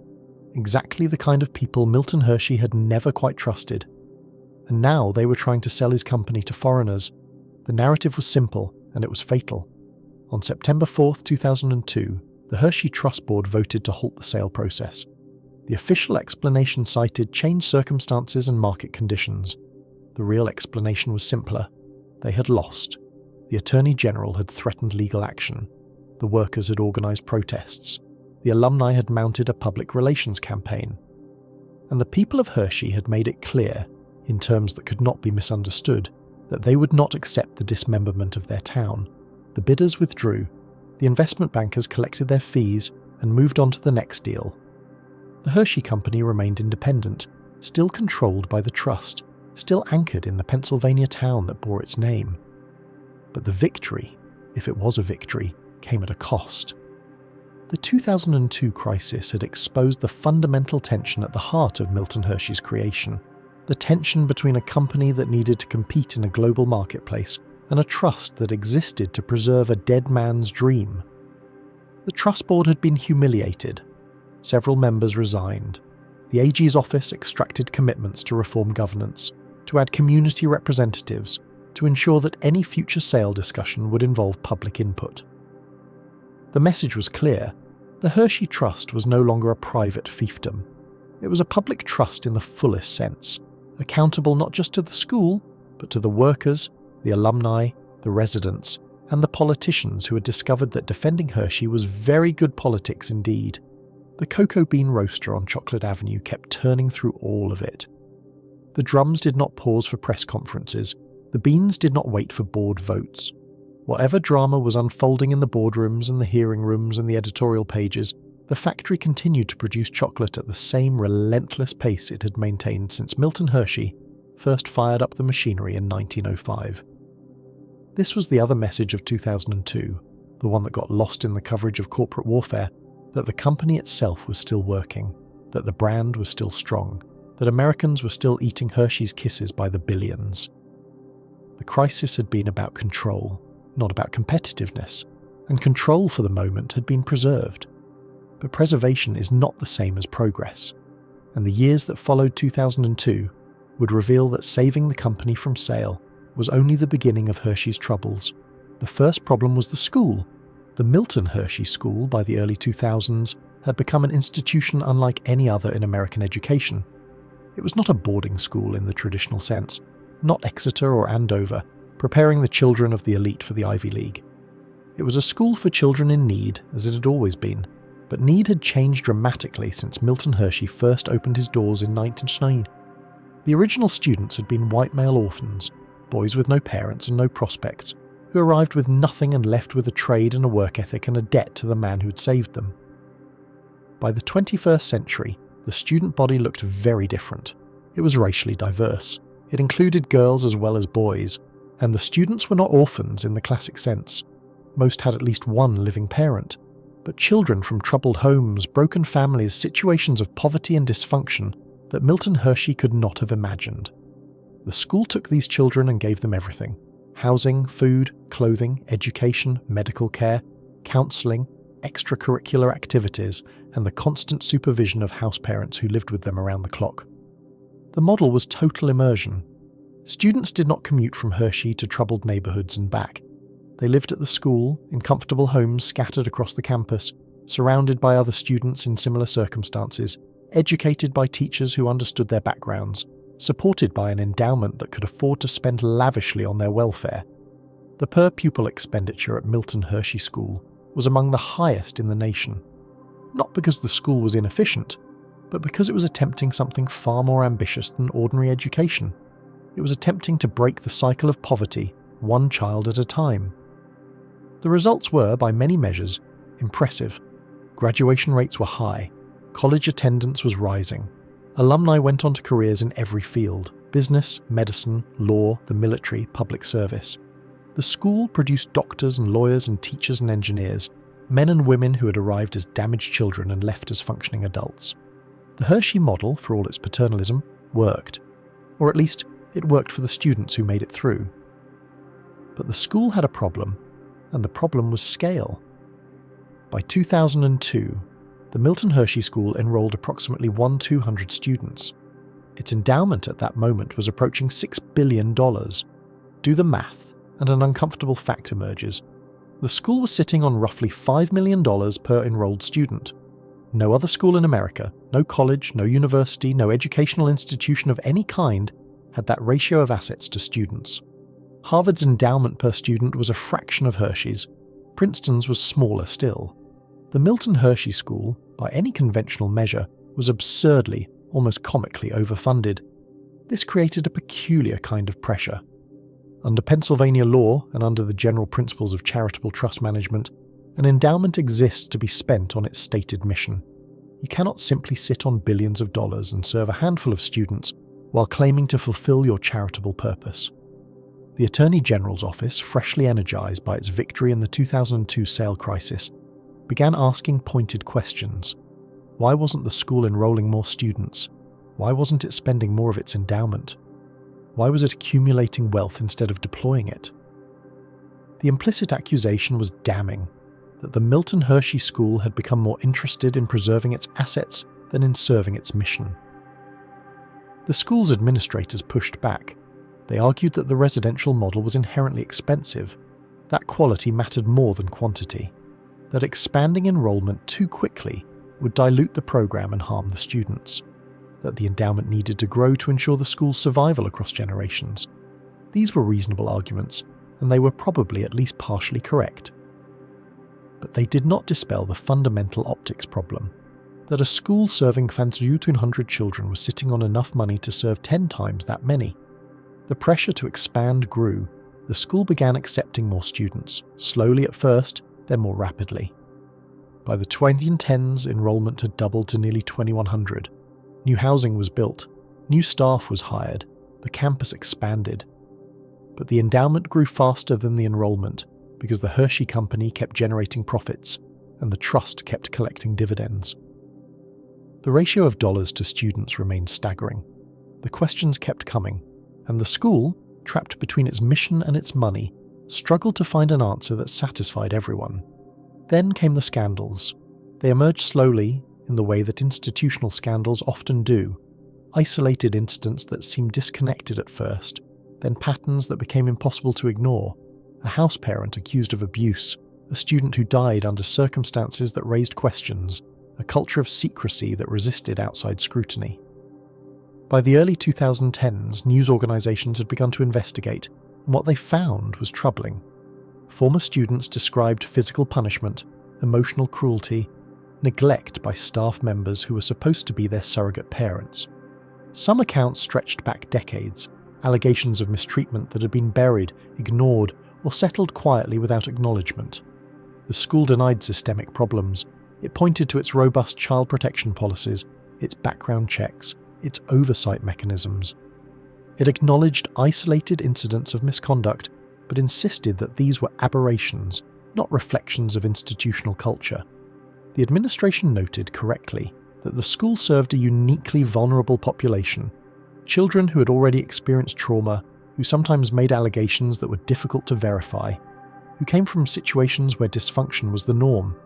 Speaker 1: exactly the kind of people Milton Hershey had never quite trusted. And now they were trying to sell his company to foreigners. The narrative was simple, and it was fatal. On September 4, 2002, the Hershey Trust Board voted to halt the sale process. The official explanation cited changed circumstances and market conditions. The real explanation was simpler. They had lost. The Attorney General had threatened legal action. The workers had organised protests. The alumni had mounted a public relations campaign. And the people of Hershey had made it clear, in terms that could not be misunderstood, that they would not accept the dismemberment of their town. The bidders withdrew. The investment bankers collected their fees and moved on to the next deal. The Hershey Company remained independent, still controlled by the trust, still anchored in the Pennsylvania town that bore its name. But the victory, if it was a victory, came at a cost. The 2002 crisis had exposed the fundamental tension at the heart of Milton Hershey's creation, the tension between a company that needed to compete in a global marketplace and a trust that existed to preserve a dead man's dream. The trust board had been humiliated. Several members resigned. The AG's office extracted commitments to reform governance, to add community representatives, to ensure that any future sale discussion would involve public input. The message was clear. The Hershey Trust was no longer a private fiefdom. It was a public trust in the fullest sense, accountable not just to the school, but to the workers, the alumni, the residents, and the politicians who had discovered that defending Hershey was very good politics indeed. The cocoa bean roaster on Chocolate Avenue kept turning through all of it. The drums did not pause for press conferences. The beans did not wait for board votes. Whatever drama was unfolding in the boardrooms and the hearing rooms and the editorial pages, the factory continued to produce chocolate at the same relentless pace it had maintained since Milton Hershey first fired up the machinery in 1905. This was the other message of 2002, the one that got lost in the coverage of corporate warfare, that the company itself was still working, that the brand was still strong, that Americans were still eating Hershey's Kisses by the billions. The crisis had been about control, not about competitiveness, and control for the moment had been preserved. But preservation is not the same as progress, and the years that followed 2002 would reveal that saving the company from sale was only the beginning of Hershey's troubles. The first problem was the school. The Milton Hershey School, by the early 2000s, had become an institution unlike any other in American education. It was not a boarding school in the traditional sense, not Exeter or Andover, preparing the children of the elite for the Ivy League. It was a school for children in need, as it had always been, but need had changed dramatically since Milton Hershey first opened his doors in 1909. The original students had been white male orphans, boys with no parents and no prospects, who arrived with nothing and left with a trade and a work ethic and a debt to the man who had saved them. By the 21st century, the student body looked very different. It was racially diverse. It included girls as well as boys, and the students were not orphans in the classic sense. Most had at least one living parent, but children from troubled homes, broken families, situations of poverty and dysfunction that Milton Hershey could not have imagined. The school took these children and gave them everything: housing, food, clothing, education, medical care, counselling, extracurricular activities, and the constant supervision of house parents who lived with them around the clock. The model was total immersion. Students did not commute from Hershey to troubled neighbourhoods and back. They lived at the school, in comfortable homes scattered across the campus, surrounded by other students in similar circumstances, educated by teachers who understood their backgrounds, supported by an endowment that could afford to spend lavishly on their welfare. The per-pupil expenditure at Milton Hershey School was among the highest in the nation, not because the school was inefficient, but because it was attempting something far more ambitious than ordinary education. It was attempting to break the cycle of poverty, one child at a time. The results were, by many measures, impressive. Graduation rates were high, college attendance was rising. Alumni went on to careers in every field: business, medicine, law, the military, public service. The school produced doctors and lawyers and teachers and engineers, men and women who had arrived as damaged children and left as functioning adults. The Hershey model, for all its paternalism, worked. Or at least, it worked for the students who made it through. But the school had a problem, and the problem was scale. By 2002, the Milton Hershey School enrolled approximately 1,200 students. Its endowment at that moment was approaching $6 billion. Do the math, and an uncomfortable fact emerges. The school was sitting on roughly $5 million per enrolled student. No other school in America, no college, no university, no educational institution of any kind had that ratio of assets to students. Harvard's endowment per student was a fraction of Hershey's. Princeton's was smaller still. The Milton Hershey School, by any conventional measure, was absurdly, almost comically overfunded. This created a peculiar kind of pressure. Under Pennsylvania law and under the general principles of charitable trust management, an endowment exists to be spent on its stated mission. You cannot simply sit on billions of dollars and serve a handful of students while claiming to fulfill your charitable purpose. The Attorney General's office, freshly energized by its victory in the 2002 sale crisis, began asking pointed questions. Why wasn't the school enrolling more students? Why wasn't it spending more of its endowment? Why was it accumulating wealth instead of deploying it? The implicit accusation was damning, that the Milton Hershey School had become more interested in preserving its assets than in serving its mission. The school's administrators pushed back. They argued that the residential model was inherently expensive, that quality mattered more than quantity, that expanding enrollment too quickly would dilute the program and harm the students, that the endowment needed to grow to ensure the school's survival across generations. These were reasonable arguments, and they were probably at least partially correct. But they did not dispel the fundamental optics problem, that a school serving 1,200 children was sitting on enough money to serve 10 times that many. The pressure to expand grew. The school began accepting more students, slowly at first, then more rapidly. By the 2010s, enrollment had doubled to nearly 2,100. New housing was built, new staff was hired, the campus expanded. But the endowment grew faster than the enrollment because the Hershey Company kept generating profits and the trust kept collecting dividends. The ratio of dollars to students remained staggering. The questions kept coming, and the school, trapped between its mission and its money, struggled to find an answer that satisfied everyone. Then came the scandals. They emerged slowly, in the way that institutional scandals often do, isolated incidents that seemed disconnected at first, then patterns that became impossible to ignore, a house parent accused of abuse, a student who died under circumstances that raised questions, a culture of secrecy that resisted outside scrutiny. By the early 2010s, news organizations had begun to investigate, and what they found was troubling. Former students described physical punishment, emotional cruelty, neglect by staff members who were supposed to be their surrogate parents. Some accounts stretched back decades, allegations of mistreatment that had been buried, ignored, or settled quietly without acknowledgement. The school denied systemic problems. It pointed to its robust child protection policies, its background checks, its oversight mechanisms. It acknowledged isolated incidents of misconduct, but insisted that these were aberrations, not reflections of institutional culture. The administration noted correctly that the school served a uniquely vulnerable population, children who had already experienced trauma, who sometimes made allegations that were difficult to verify, who came from situations where dysfunction was the norm.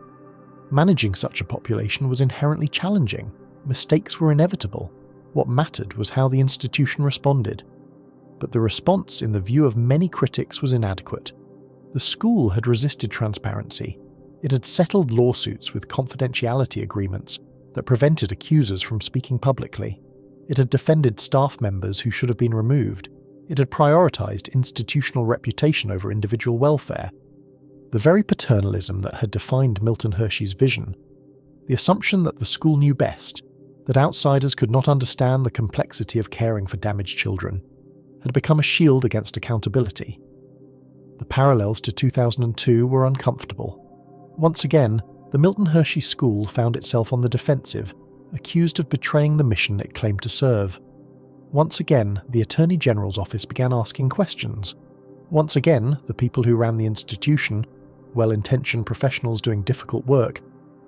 Speaker 1: Managing such a population was inherently challenging. Mistakes were inevitable. What mattered was how the institution responded. but the response, in the view of many critics, was inadequate. The school had resisted transparency. It had settled lawsuits with confidentiality agreements that prevented accusers from speaking publicly. It had defended staff members who should have been removed. It had prioritized institutional reputation over individual welfare. The very paternalism that had defined Milton Hershey's vision, the assumption that the school knew best, that outsiders could not understand the complexity of caring for damaged children, had become a shield against accountability. The parallels to 2002 were uncomfortable. Once again, the Milton Hershey School found itself on the defensive, accused of betraying the mission it claimed to serve. Once again, the Attorney General's office began asking questions. Once again, the people who ran the institution, well-intentioned professionals doing difficult work,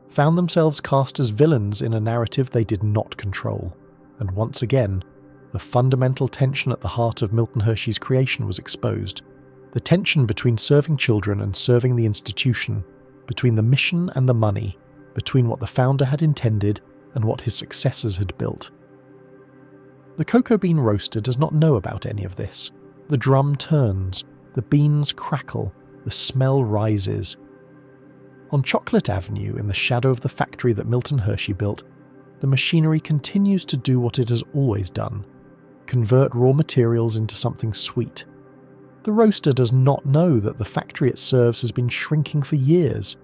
Speaker 1: found themselves cast as villains in a narrative they did not control. And once again, the fundamental tension at the heart of Milton Hershey's creation was exposed. The tension between serving children and serving the institution, between the mission and the money, between what the founder had intended and what his successors had built. The cocoa bean roaster does not know about any of this. The drum turns, the beans crackle, the smell rises. On Chocolate Avenue, in the shadow of the factory that Milton Hershey built, the machinery continues to do what it has always done: convert raw materials into something sweet. The roaster does not know that the factory it serves has been shrinking for years.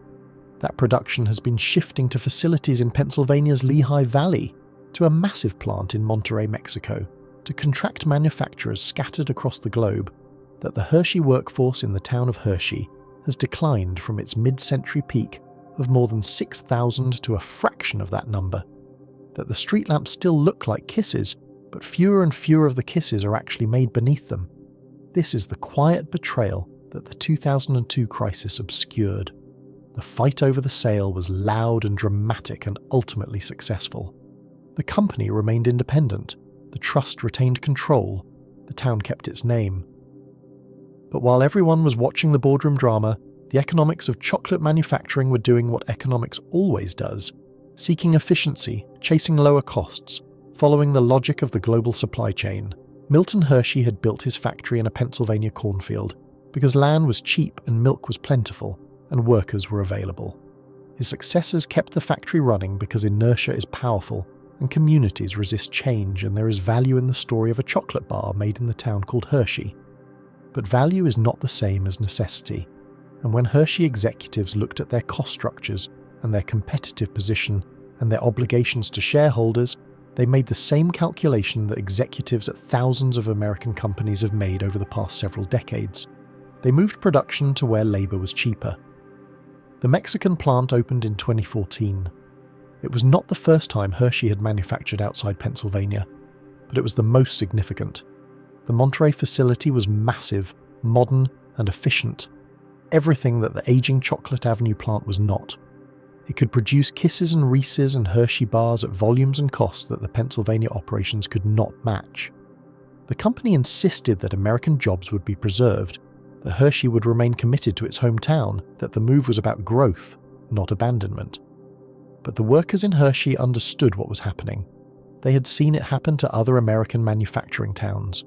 Speaker 1: That production has been shifting to facilities in Pennsylvania's Lehigh Valley, to a massive plant in Monterrey, Mexico, to contract manufacturers scattered across the globe, that the Hershey workforce in the town of Hershey has declined from its mid-century peak of more than 6,000 to a fraction of that number, that the street lamps still look like kisses, but fewer and fewer of the kisses are actually made beneath them. This is the quiet betrayal that the 2002 crisis obscured. The fight over the sale was loud and dramatic and ultimately successful. The company remained independent, the trust retained control, the town kept its name. But while everyone was watching the boardroom drama, the economics of chocolate manufacturing were doing what economics always does, seeking efficiency, chasing lower costs, following the logic of the global supply chain. Milton Hershey had built his factory in a Pennsylvania cornfield because land was cheap and milk was plentiful and workers were available. His successors kept the factory running because inertia is powerful and communities resist change, and there is value in the story of a chocolate bar made in the town called Hershey. But value is not the same as necessity, and when Hershey executives looked at their cost structures and their competitive position and their obligations to shareholders, they made the same calculation that executives at thousands of American companies have made over the past several decades. They moved production to where labor was cheaper. The Mexican plant opened in 2014. It was not the first time Hershey had manufactured outside Pennsylvania, but it was the most significant. The Monterrey facility was massive, modern, and efficient. Everything that the aging Chocolate Avenue plant was not. It could produce Kisses and Reese's and Hershey bars at volumes and costs that the Pennsylvania operations could not match. The company insisted that American jobs would be preserved, that Hershey would remain committed to its hometown, that the move was about growth, not abandonment. But the workers in Hershey understood what was happening. They had seen it happen to other American manufacturing towns.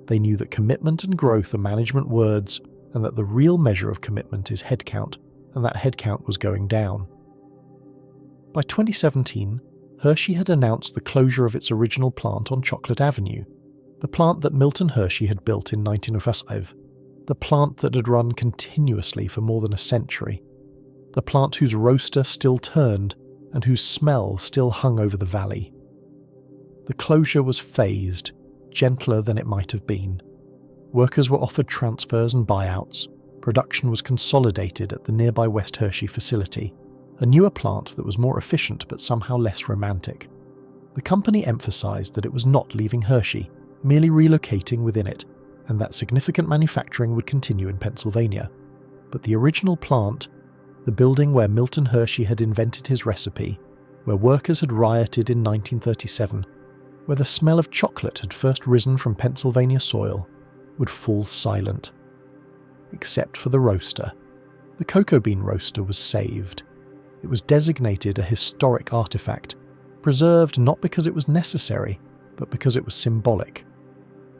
Speaker 1: They knew that commitment and growth are management words, and that the real measure of commitment is headcount, and that headcount was going down. By 2017, Hershey had announced the closure of its original plant on Chocolate Avenue, the plant that Milton Hershey had built in 1905, the plant that had run continuously for more than a century, the plant whose roaster still turned and whose smell still hung over the valley. The closure was phased, gentler than it might have been. Workers were offered transfers and buyouts. Production was consolidated at the nearby West Hershey facility, a newer plant that was more efficient but somehow less romantic. The company emphasized that it was not leaving Hershey, merely relocating within it, and that significant manufacturing would continue in Pennsylvania. But the original plant, the building where Milton Hershey had invented his recipe, where workers had rioted in 1937, where the smell of chocolate had first risen from Pennsylvania soil, would fall silent. Except for the roaster. The cocoa bean roaster was saved. It was designated a historic artifact, preserved not because it was necessary, but because it was symbolic.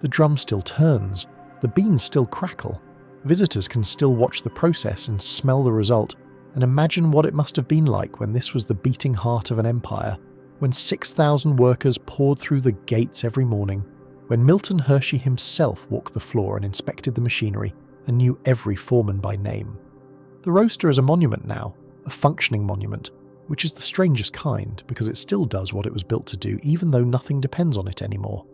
Speaker 1: The drum still turns, the beans still crackle. Visitors can still watch the process and smell the result, and imagine what it must have been like when this was the beating heart of an empire, when 6,000 workers poured through the gates every morning, when Milton Hershey himself walked the floor and inspected the machinery and knew every foreman by name. The roaster is a monument now, a functioning monument, which is the strangest kind because it still does what it was built to do even though nothing depends on it anymore.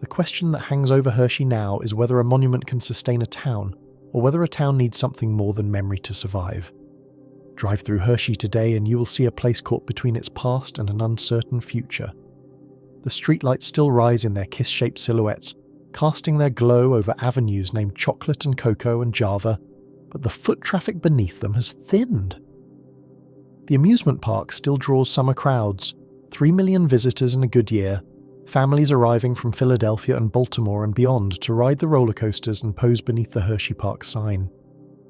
Speaker 1: The question that hangs over Hershey now is whether a monument can sustain a town, or whether a town needs something more than memory to survive. Drive through Hershey today and you will see a place caught between its past and an uncertain future. The streetlights still rise in their kiss-shaped silhouettes, casting their glow over avenues named Chocolate and Cocoa and Java, but the foot traffic beneath them has thinned. The amusement park still draws summer crowds, 3 million visitors in a good year, families arriving from Philadelphia and Baltimore and beyond to ride the roller coasters and pose beneath the Hershey Park sign.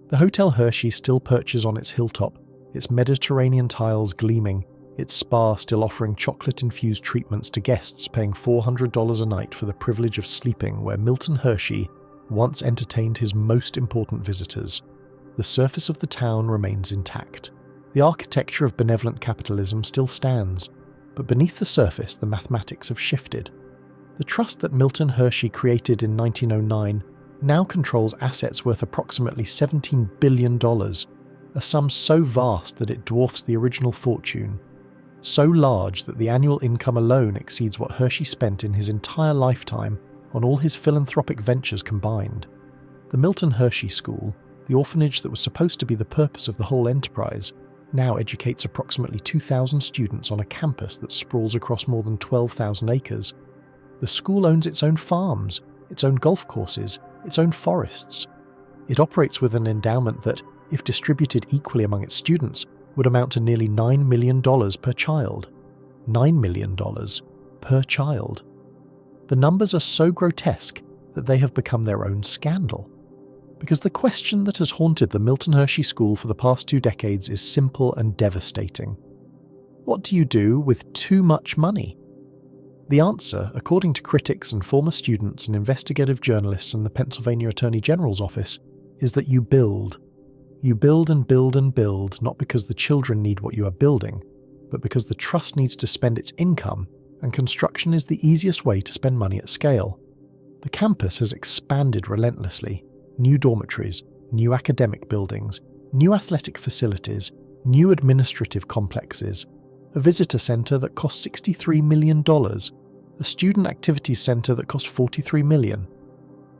Speaker 1: The Hotel Hershey still perches on its hilltop, its Mediterranean tiles gleaming, its spa still offering chocolate-infused treatments to guests paying $400 a night for the privilege of sleeping where Milton Hershey once entertained his most important visitors. The surface of the town remains intact. The architecture of benevolent capitalism still stands, but beneath the surface the mathematics have shifted. The trust that Milton Hershey created in 1909 now controls assets worth approximately $17 billion, a sum so vast that it dwarfs the original fortune, so large that the annual income alone exceeds what Hershey spent in his entire lifetime on all his philanthropic ventures combined. The Milton Hershey School, the orphanage that was supposed to be the purpose of the whole enterprise, now educates approximately 2,000 students on a campus that sprawls across more than 12,000 acres. The school owns its own farms, its own golf courses, its own forests. It operates with an endowment that, if distributed equally among its students, would amount to nearly $9 million per child. $9 million per child. The numbers are so grotesque that they have become their own scandal. Because the question that has haunted the Milton Hershey School for the past 2 decades is simple and devastating. What do you do with too much money? The answer, according to critics and former students and investigative journalists in the Pennsylvania Attorney General's office, is that you build. You build and build and build, not because the children need what you are building, but because the trust needs to spend its income, and construction is the easiest way to spend money at scale. The campus has expanded relentlessly. New dormitories, new academic buildings, new athletic facilities, new administrative complexes, a visitor centre that cost $63 million, a student activities centre that cost $43 million,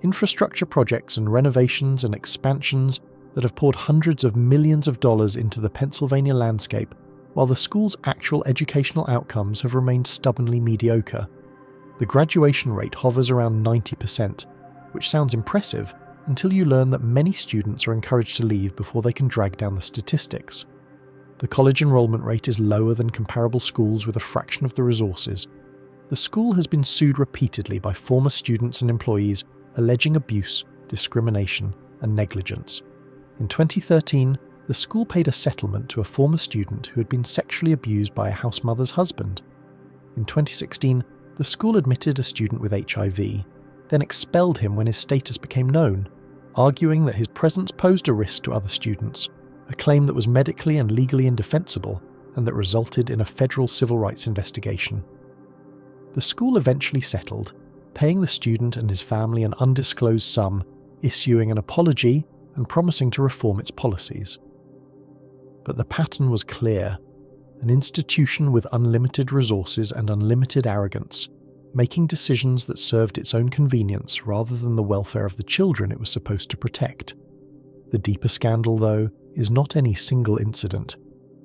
Speaker 1: infrastructure projects and renovations and expansions that have poured hundreds of millions of dollars into the Pennsylvania landscape, while the school's actual educational outcomes have remained stubbornly mediocre. The graduation rate hovers around 90%, which sounds impressive until you learn that many students are encouraged to leave before they can drag down the statistics. The college enrollment rate is lower than comparable schools with a fraction of the resources. The school has been sued repeatedly by former students and employees alleging abuse, discrimination, and negligence. In 2013, the school paid a settlement to a former student who had been sexually abused by a house mother's husband. In 2016, the school admitted a student with HIV, then expelled him when his status became known, arguing that his presence posed a risk to other students, a claim that was medically and legally indefensible and that resulted in a federal civil rights investigation. The school eventually settled, paying the student and his family an undisclosed sum, issuing an apology and promising to reform its policies. But the pattern was clear: an institution with unlimited resources and unlimited arrogance, making decisions that served its own convenience rather than the welfare of the children it was supposed to protect. The deeper scandal, though, is not any single incident.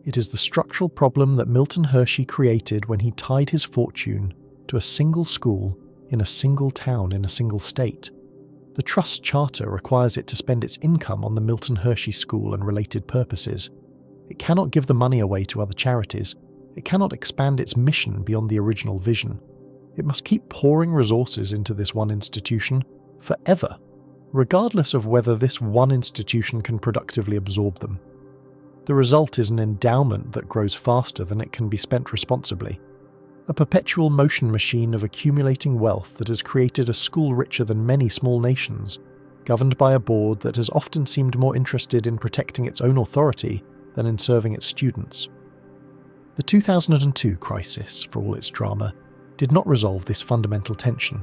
Speaker 1: It is the structural problem that Milton Hershey created when he tied his fortune to a single school in a single town in a single state. The trust charter requires it to spend its income on the Milton Hershey School and related purposes. It cannot give the money away to other charities. It cannot expand its mission beyond the original vision. It must keep pouring resources into this one institution forever, regardless of whether this one institution can productively absorb them. The result is an endowment that grows faster than it can be spent responsibly. a perpetual motion machine of accumulating wealth that has created a school richer than many small nations, governed by a board that has often seemed more interested in protecting its own authority than in serving its students. The 2002 crisis, for all its drama, did not resolve this fundamental tension.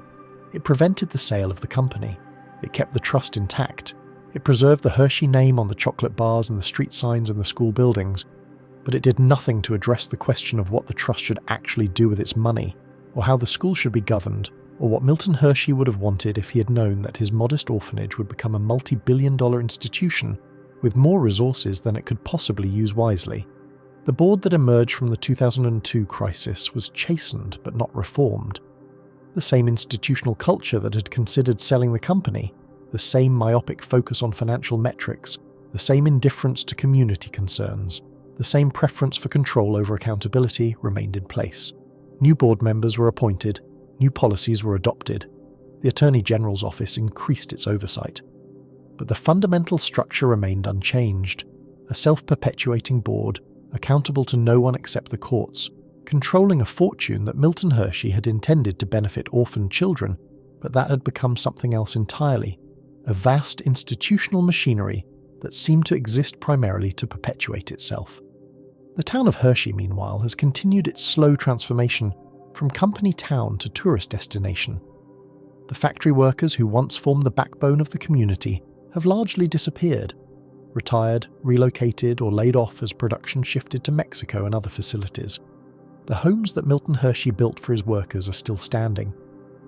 Speaker 1: It prevented the sale of the company. It kept the trust intact. It preserved the Hershey name on the chocolate bars and the street signs and the school buildings, but it did nothing to address the question of what the trust should actually do with its money, or how the school should be governed, or what Milton Hershey would have wanted if he had known that his modest orphanage would become a multi-billion-dollar institution with more resources than it could possibly use wisely. The board that emerged from the 2002 crisis was chastened but not reformed. The same institutional culture that had considered selling the company, the same myopic focus on financial metrics, the same indifference to community concerns, the same preference for control over accountability remained in place. New board members were appointed, new policies were adopted. The Attorney General's office increased its oversight. But the fundamental structure remained unchanged, a self-perpetuating board, accountable to no one except the courts, controlling a fortune that Milton Hershey had intended to benefit orphaned children, but that had become something else entirely, a vast institutional machinery that seemed to exist primarily to perpetuate itself. The town of Hershey, meanwhile, has continued its slow transformation from company town to tourist destination. The factory workers who once formed the backbone of the community have largely disappeared, retired, relocated, or laid off as production shifted to Mexico and other facilities. The homes that Milton Hershey built for his workers are still standing,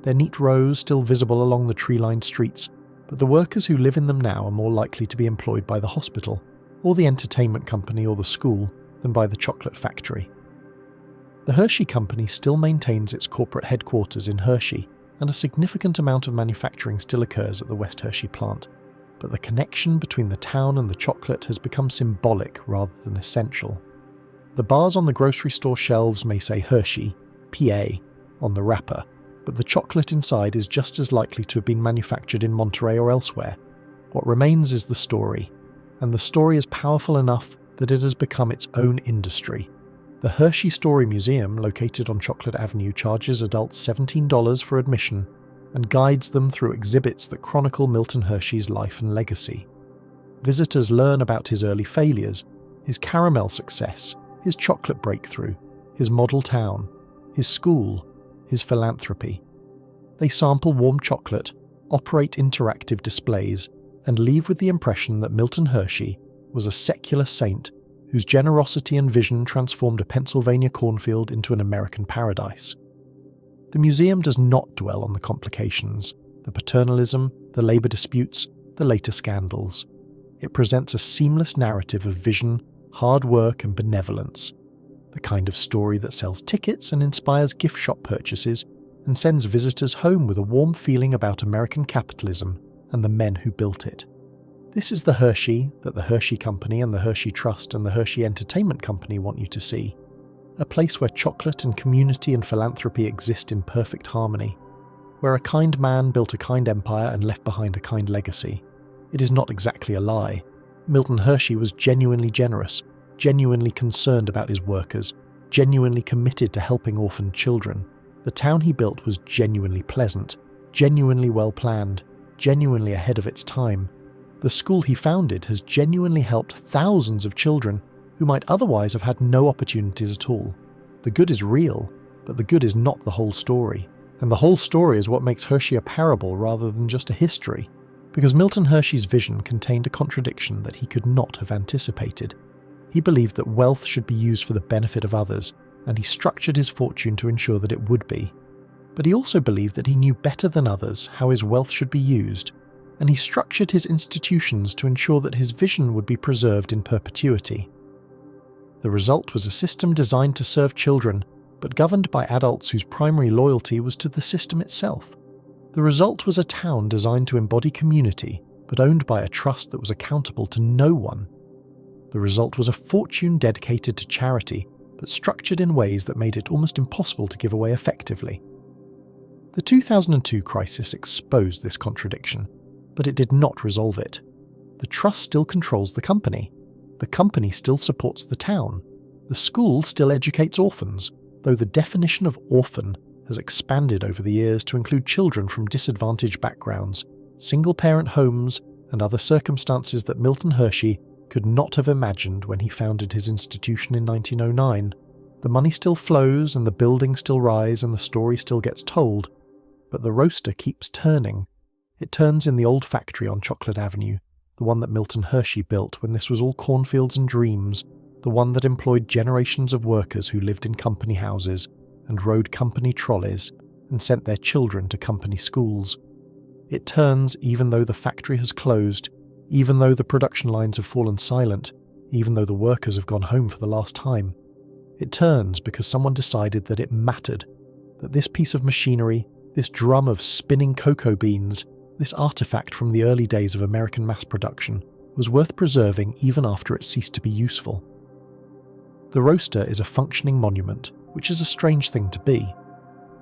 Speaker 1: their neat rows still visible along the tree-lined streets, but the workers who live in them now are more likely to be employed by the hospital, or the entertainment company or the school, than by the chocolate factory. The Hershey Company still maintains its corporate headquarters in Hershey, and a significant amount of manufacturing still occurs at the West Hershey plant, but the connection between the town and the chocolate has become symbolic rather than essential. The bars on the grocery store shelves may say Hershey, PA, on the wrapper, but the chocolate inside is just as likely to have been manufactured in Monterey or elsewhere. What remains is the story, and the story is powerful enough that it has become its own industry. The Hershey Story Museum, located on Chocolate Avenue, charges adults $17 for admission and guides them through exhibits that chronicle Milton Hershey's life and legacy. Visitors learn about his early failures, his caramel success, his chocolate breakthrough, his model town, his school, his philanthropy. They sample warm chocolate, operate interactive displays, and leave with the impression that Milton Hershey was a secular saint whose generosity and vision transformed a Pennsylvania cornfield into an American paradise. The museum does not dwell on the complications, the paternalism, the labor disputes, the later scandals. It presents a seamless narrative of vision, hard work, and benevolence, the kind of story that sells tickets and inspires gift shop purchases and sends visitors home with a warm feeling about American capitalism and the men who built it. This is the Hershey that the Hershey Company and the Hershey Trust and the Hershey Entertainment Company want you to see. A place where chocolate and community and philanthropy exist in perfect harmony. Where a kind man built a kind empire and left behind a kind legacy. It is not exactly a lie. Milton Hershey was genuinely generous, genuinely concerned about his workers, genuinely committed to helping orphaned children. The town he built was genuinely pleasant, genuinely well planned, genuinely ahead of its time. The school he founded has genuinely helped thousands of children who might otherwise have had no opportunities at all. The good is real, but the good is not the whole story. And the whole story is what makes Hershey a parable rather than just a history, because Milton Hershey's vision contained a contradiction that he could not have anticipated. He believed that wealth should be used for the benefit of others, and he structured his fortune to ensure that it would be. But he also believed that he knew better than others how his wealth should be used, and he structured his institutions to ensure that his vision would be preserved in perpetuity. The result was a system designed to serve children, but governed by adults whose primary loyalty was to the system itself. The result was a town designed to embody community, but owned by a trust that was accountable to no one. The result was a fortune dedicated to charity, but structured in ways that made it almost impossible to give away effectively. The 2002 crisis exposed this contradiction, but it did not resolve it. The trust still controls the company. The company still supports the town. The school still educates orphans. though the definition of orphan has expanded over the years to include children from disadvantaged backgrounds, single-parent homes, and other circumstances that Milton Hershey could not have imagined when he founded his institution in 1909. The money still flows, and the buildings still rise, and the story still gets told, but the roaster keeps turning. It turns in the old factory on Chocolate Avenue, the one that Milton Hershey built when this was all cornfields and dreams, the one that employed generations of workers who lived in company houses and rode company trolleys and sent their children to company schools. It turns even though the factory has closed, even though the production lines have fallen silent, even though the workers have gone home for the last time. It turns because someone decided that it mattered, that this piece of machinery, this drum of spinning cocoa beans, this artifact from the early days of American mass production, was worth preserving even after it ceased to be useful. The roaster is a functioning monument, which is a strange thing to be.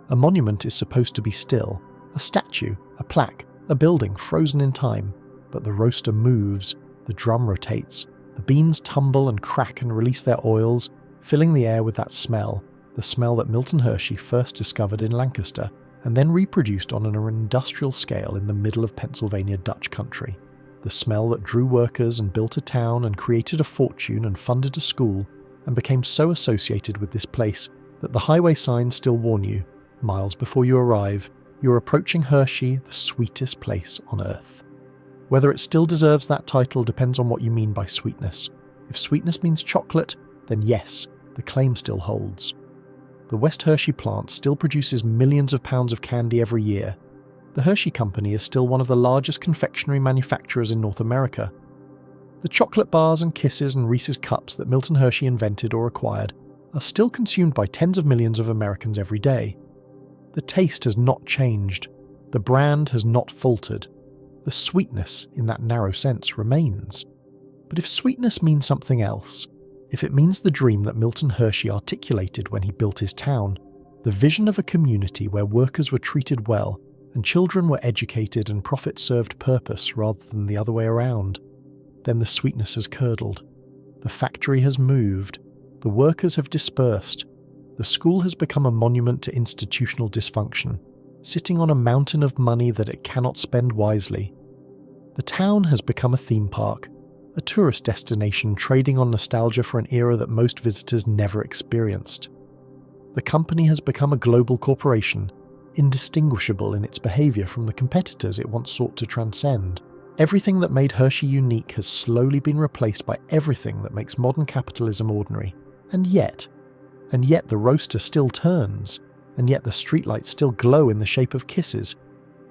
Speaker 1: A monument is supposed to be still, a statue, a plaque, a building frozen in time, but the roaster moves, the drum rotates, the beans tumble and crack and release their oils, filling the air with that smell, the smell that Milton Hershey first discovered in Lancaster and then reproduced on an industrial scale in the middle of Pennsylvania Dutch country. The smell that drew workers and built a town and created a fortune and funded a school and became so associated with this place that the highway signs still warn you, miles before you arrive, you're approaching Hershey, the sweetest place on earth. Whether it still deserves that title depends on what you mean by sweetness. If sweetness means chocolate, then yes, the claim still holds. The West Hershey plant still produces millions of pounds of candy every year. The Hershey Company is still one of the largest confectionery manufacturers in North America. The chocolate bars and kisses and Reese's cups that Milton Hershey invented or acquired are still consumed by tens of millions of Americans every day. The taste has not changed. The brand has not faltered. The sweetness, in that narrow sense, remains. But if sweetness means something else, if it means the dream that Milton Hershey articulated when he built his town, the vision of a community where workers were treated well and children were educated and profit served purpose rather than the other way around, then the sweetness has curdled. The factory has moved. The workers have dispersed. The school has become a monument to institutional dysfunction, sitting on a mountain of money that it cannot spend wisely. The town has become a theme park, a tourist destination trading on nostalgia for an era that most visitors never experienced. The company has become a global corporation, indistinguishable in its behavior from the competitors it once sought to transcend. Everything that made Hershey unique has slowly been replaced by everything that makes modern capitalism ordinary. And yet the roaster still turns, and yet the streetlights still glow in the shape of kisses,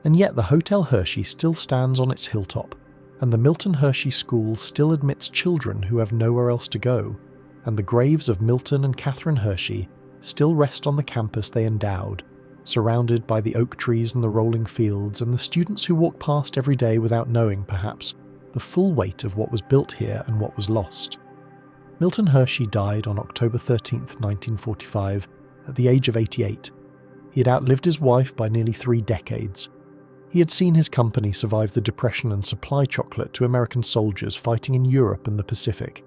Speaker 1: and yet the Hotel Hershey still stands on its hilltop, and the Milton Hershey School still admits children who have nowhere else to go, and the graves of Milton and Catherine Hershey still rest on the campus they endowed, surrounded by the oak trees and the rolling fields and the students who walk past every day without knowing, perhaps, the full weight of what was built here and what was lost. Milton Hershey died on October 13, 1945, at the age of 88. He had outlived his wife by nearly 3 decades. He had seen his company survive the Depression and supply chocolate to American soldiers fighting in Europe and the Pacific.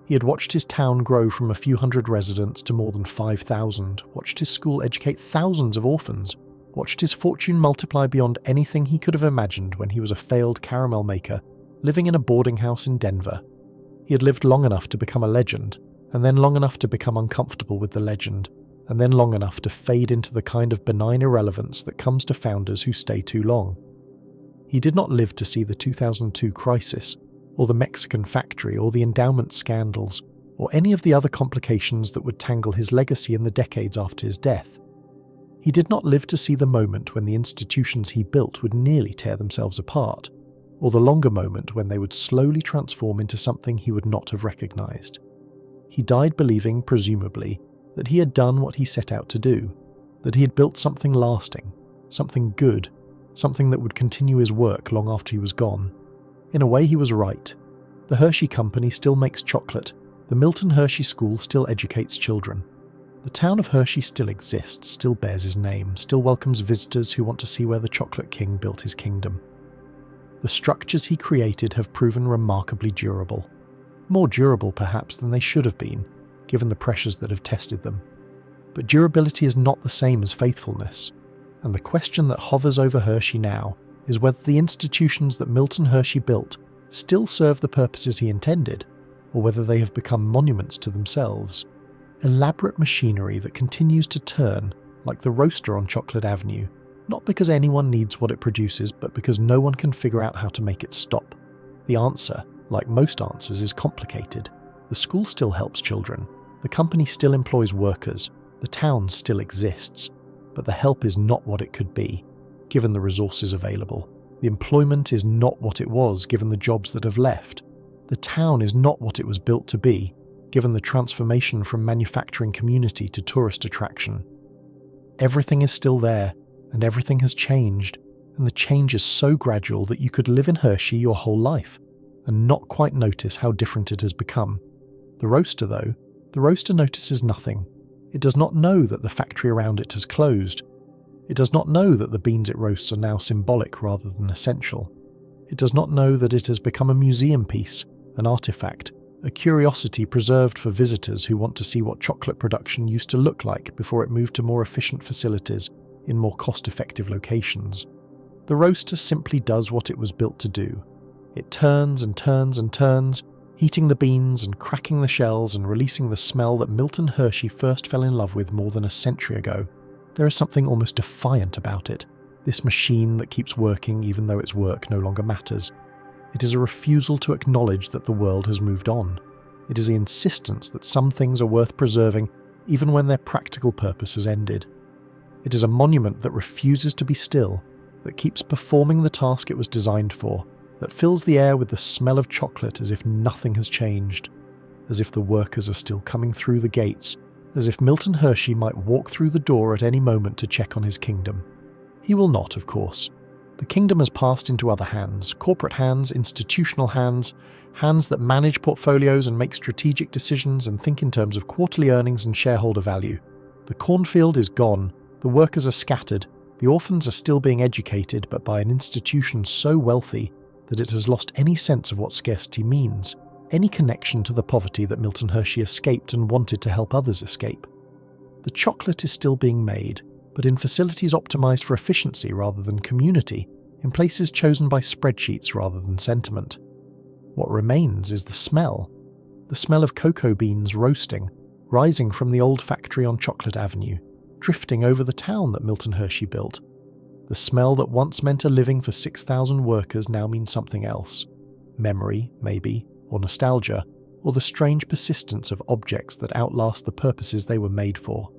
Speaker 1: He had watched his town grow from a few hundred residents to more than 5,000, watched his school educate thousands of orphans, watched his fortune multiply beyond anything he could have imagined when he was a failed caramel maker, living in a boarding house in Denver. He had lived long enough to become a legend, and then long enough to become uncomfortable with the legend, and then long enough to fade into the kind of benign irrelevance that comes to founders who stay too long. He did not live to see the 2002 crisis, or the Mexican factory, or the endowment scandals, or any of the other complications that would tangle his legacy in the decades after his death. He did not live to see the moment when the institutions he built would nearly tear themselves apart, or the longer moment when they would slowly transform into something he would not have recognized. He died believing, presumably, that he had done what he set out to do, that he had built something lasting, something good, something that would continue his work long after he was gone. In a way, he was right. The Hershey Company still makes chocolate. The Milton Hershey School still educates children. The town of Hershey still exists, still bears his name, still welcomes visitors who want to see where the Chocolate King built his kingdom. The structures he created have proven remarkably durable. More durable, perhaps, than they should have been, given the pressures that have tested them. But durability is not the same as faithfulness, and the question that hovers over Hershey now is whether the institutions that Milton Hershey built still serve the purposes he intended, or whether they have become monuments to themselves. Elaborate machinery that continues to turn, like the roaster on Chocolate Avenue, not because anyone needs what it produces, but because no one can figure out how to make it stop. The answer, like most answers, is complicated. The school still helps children, the company still employs workers, the town still exists, but the help is not what it could be, given the resources available. The employment is not what it was, given the jobs that have left. The town is not what it was built to be, given the transformation from manufacturing community to tourist attraction. Everything is still there, and everything has changed, and the change is so gradual that you could live in Hershey your whole life and not quite notice how different it has become. The roaster, though, the roaster notices nothing. It does not know that the factory around it has closed. It does not know that the beans it roasts are now symbolic rather than essential. It does not know that it has become a museum piece, an artifact, a curiosity preserved for visitors who want to see what chocolate production used to look like before it moved to more efficient facilities in more cost-effective locations. The roaster simply does what it was built to do. It turns and turns and turns, heating the beans and cracking the shells and releasing the smell that Milton Hershey first fell in love with more than a century ago. There is something almost defiant about it, this machine that keeps working even though its work no longer matters. It is a refusal to acknowledge that the world has moved on. It is the insistence that some things are worth preserving even when their practical purpose has ended. It is a monument that refuses to be still, that keeps performing the task it was designed for, that fills the air with the smell of chocolate as if nothing has changed, as if the workers are still coming through the gates, as if Milton Hershey might walk through the door at any moment to check on his kingdom. He will not, of course. The kingdom has passed into other hands, corporate hands, institutional hands, hands that manage portfolios and make strategic decisions and think in terms of quarterly earnings and shareholder value. The cornfield is gone, the workers are scattered, the orphans are still being educated, but by an institution so wealthy that it has lost any sense of what scarcity means, any connection to the poverty that Milton Hershey escaped and wanted to help others escape. The chocolate is still being made, but in facilities optimized for efficiency rather than community, in places chosen by spreadsheets rather than sentiment. What remains is the smell of cocoa beans roasting, rising from the old factory on Chocolate Avenue, drifting over the town that Milton Hershey built. The smell that once meant a living for 6,000 workers now means something else. Memory, maybe, or nostalgia, or the strange persistence of objects that outlast the purposes they were made for.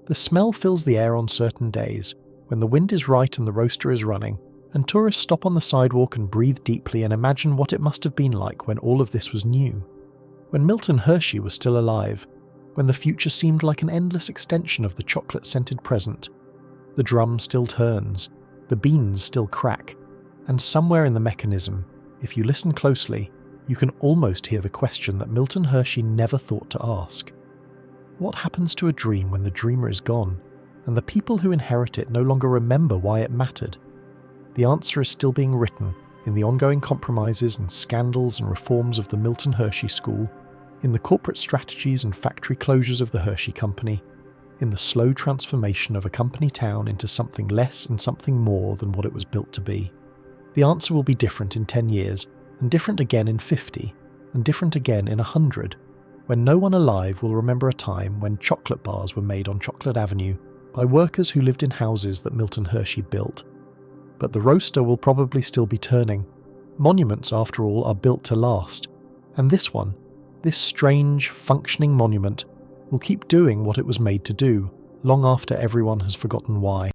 Speaker 1: The smell fills the air on certain days, when the wind is right and the roaster is running, and tourists stop on the sidewalk and breathe deeply and imagine what it must have been like when all of this was new. When Milton Hershey was still alive, when the future seemed like an endless extension of the chocolate-scented present. The drum still turns, the beans still crack, and somewhere in the mechanism, if you listen closely, you can almost hear the question that Milton Hershey never thought to ask. What happens to a dream when the dreamer is gone, and the people who inherit it no longer remember why it mattered? The answer is still being written in the ongoing compromises and scandals and reforms of the Milton Hershey School, in the corporate strategies and factory closures of the Hershey Company, in the slow transformation of a company town into something less and something more than what it was built to be. The answer will be different in 10 years, and different again in 50, and different again in 100, when no one alive will remember a time when chocolate bars were made on Chocolate Avenue by workers who lived in houses that Milton Hershey built. But the roaster will probably still be turning. Monuments, after all, are built to last, and this one, this strange, functioning monument, will keep doing what it was made to do, long after everyone has forgotten why.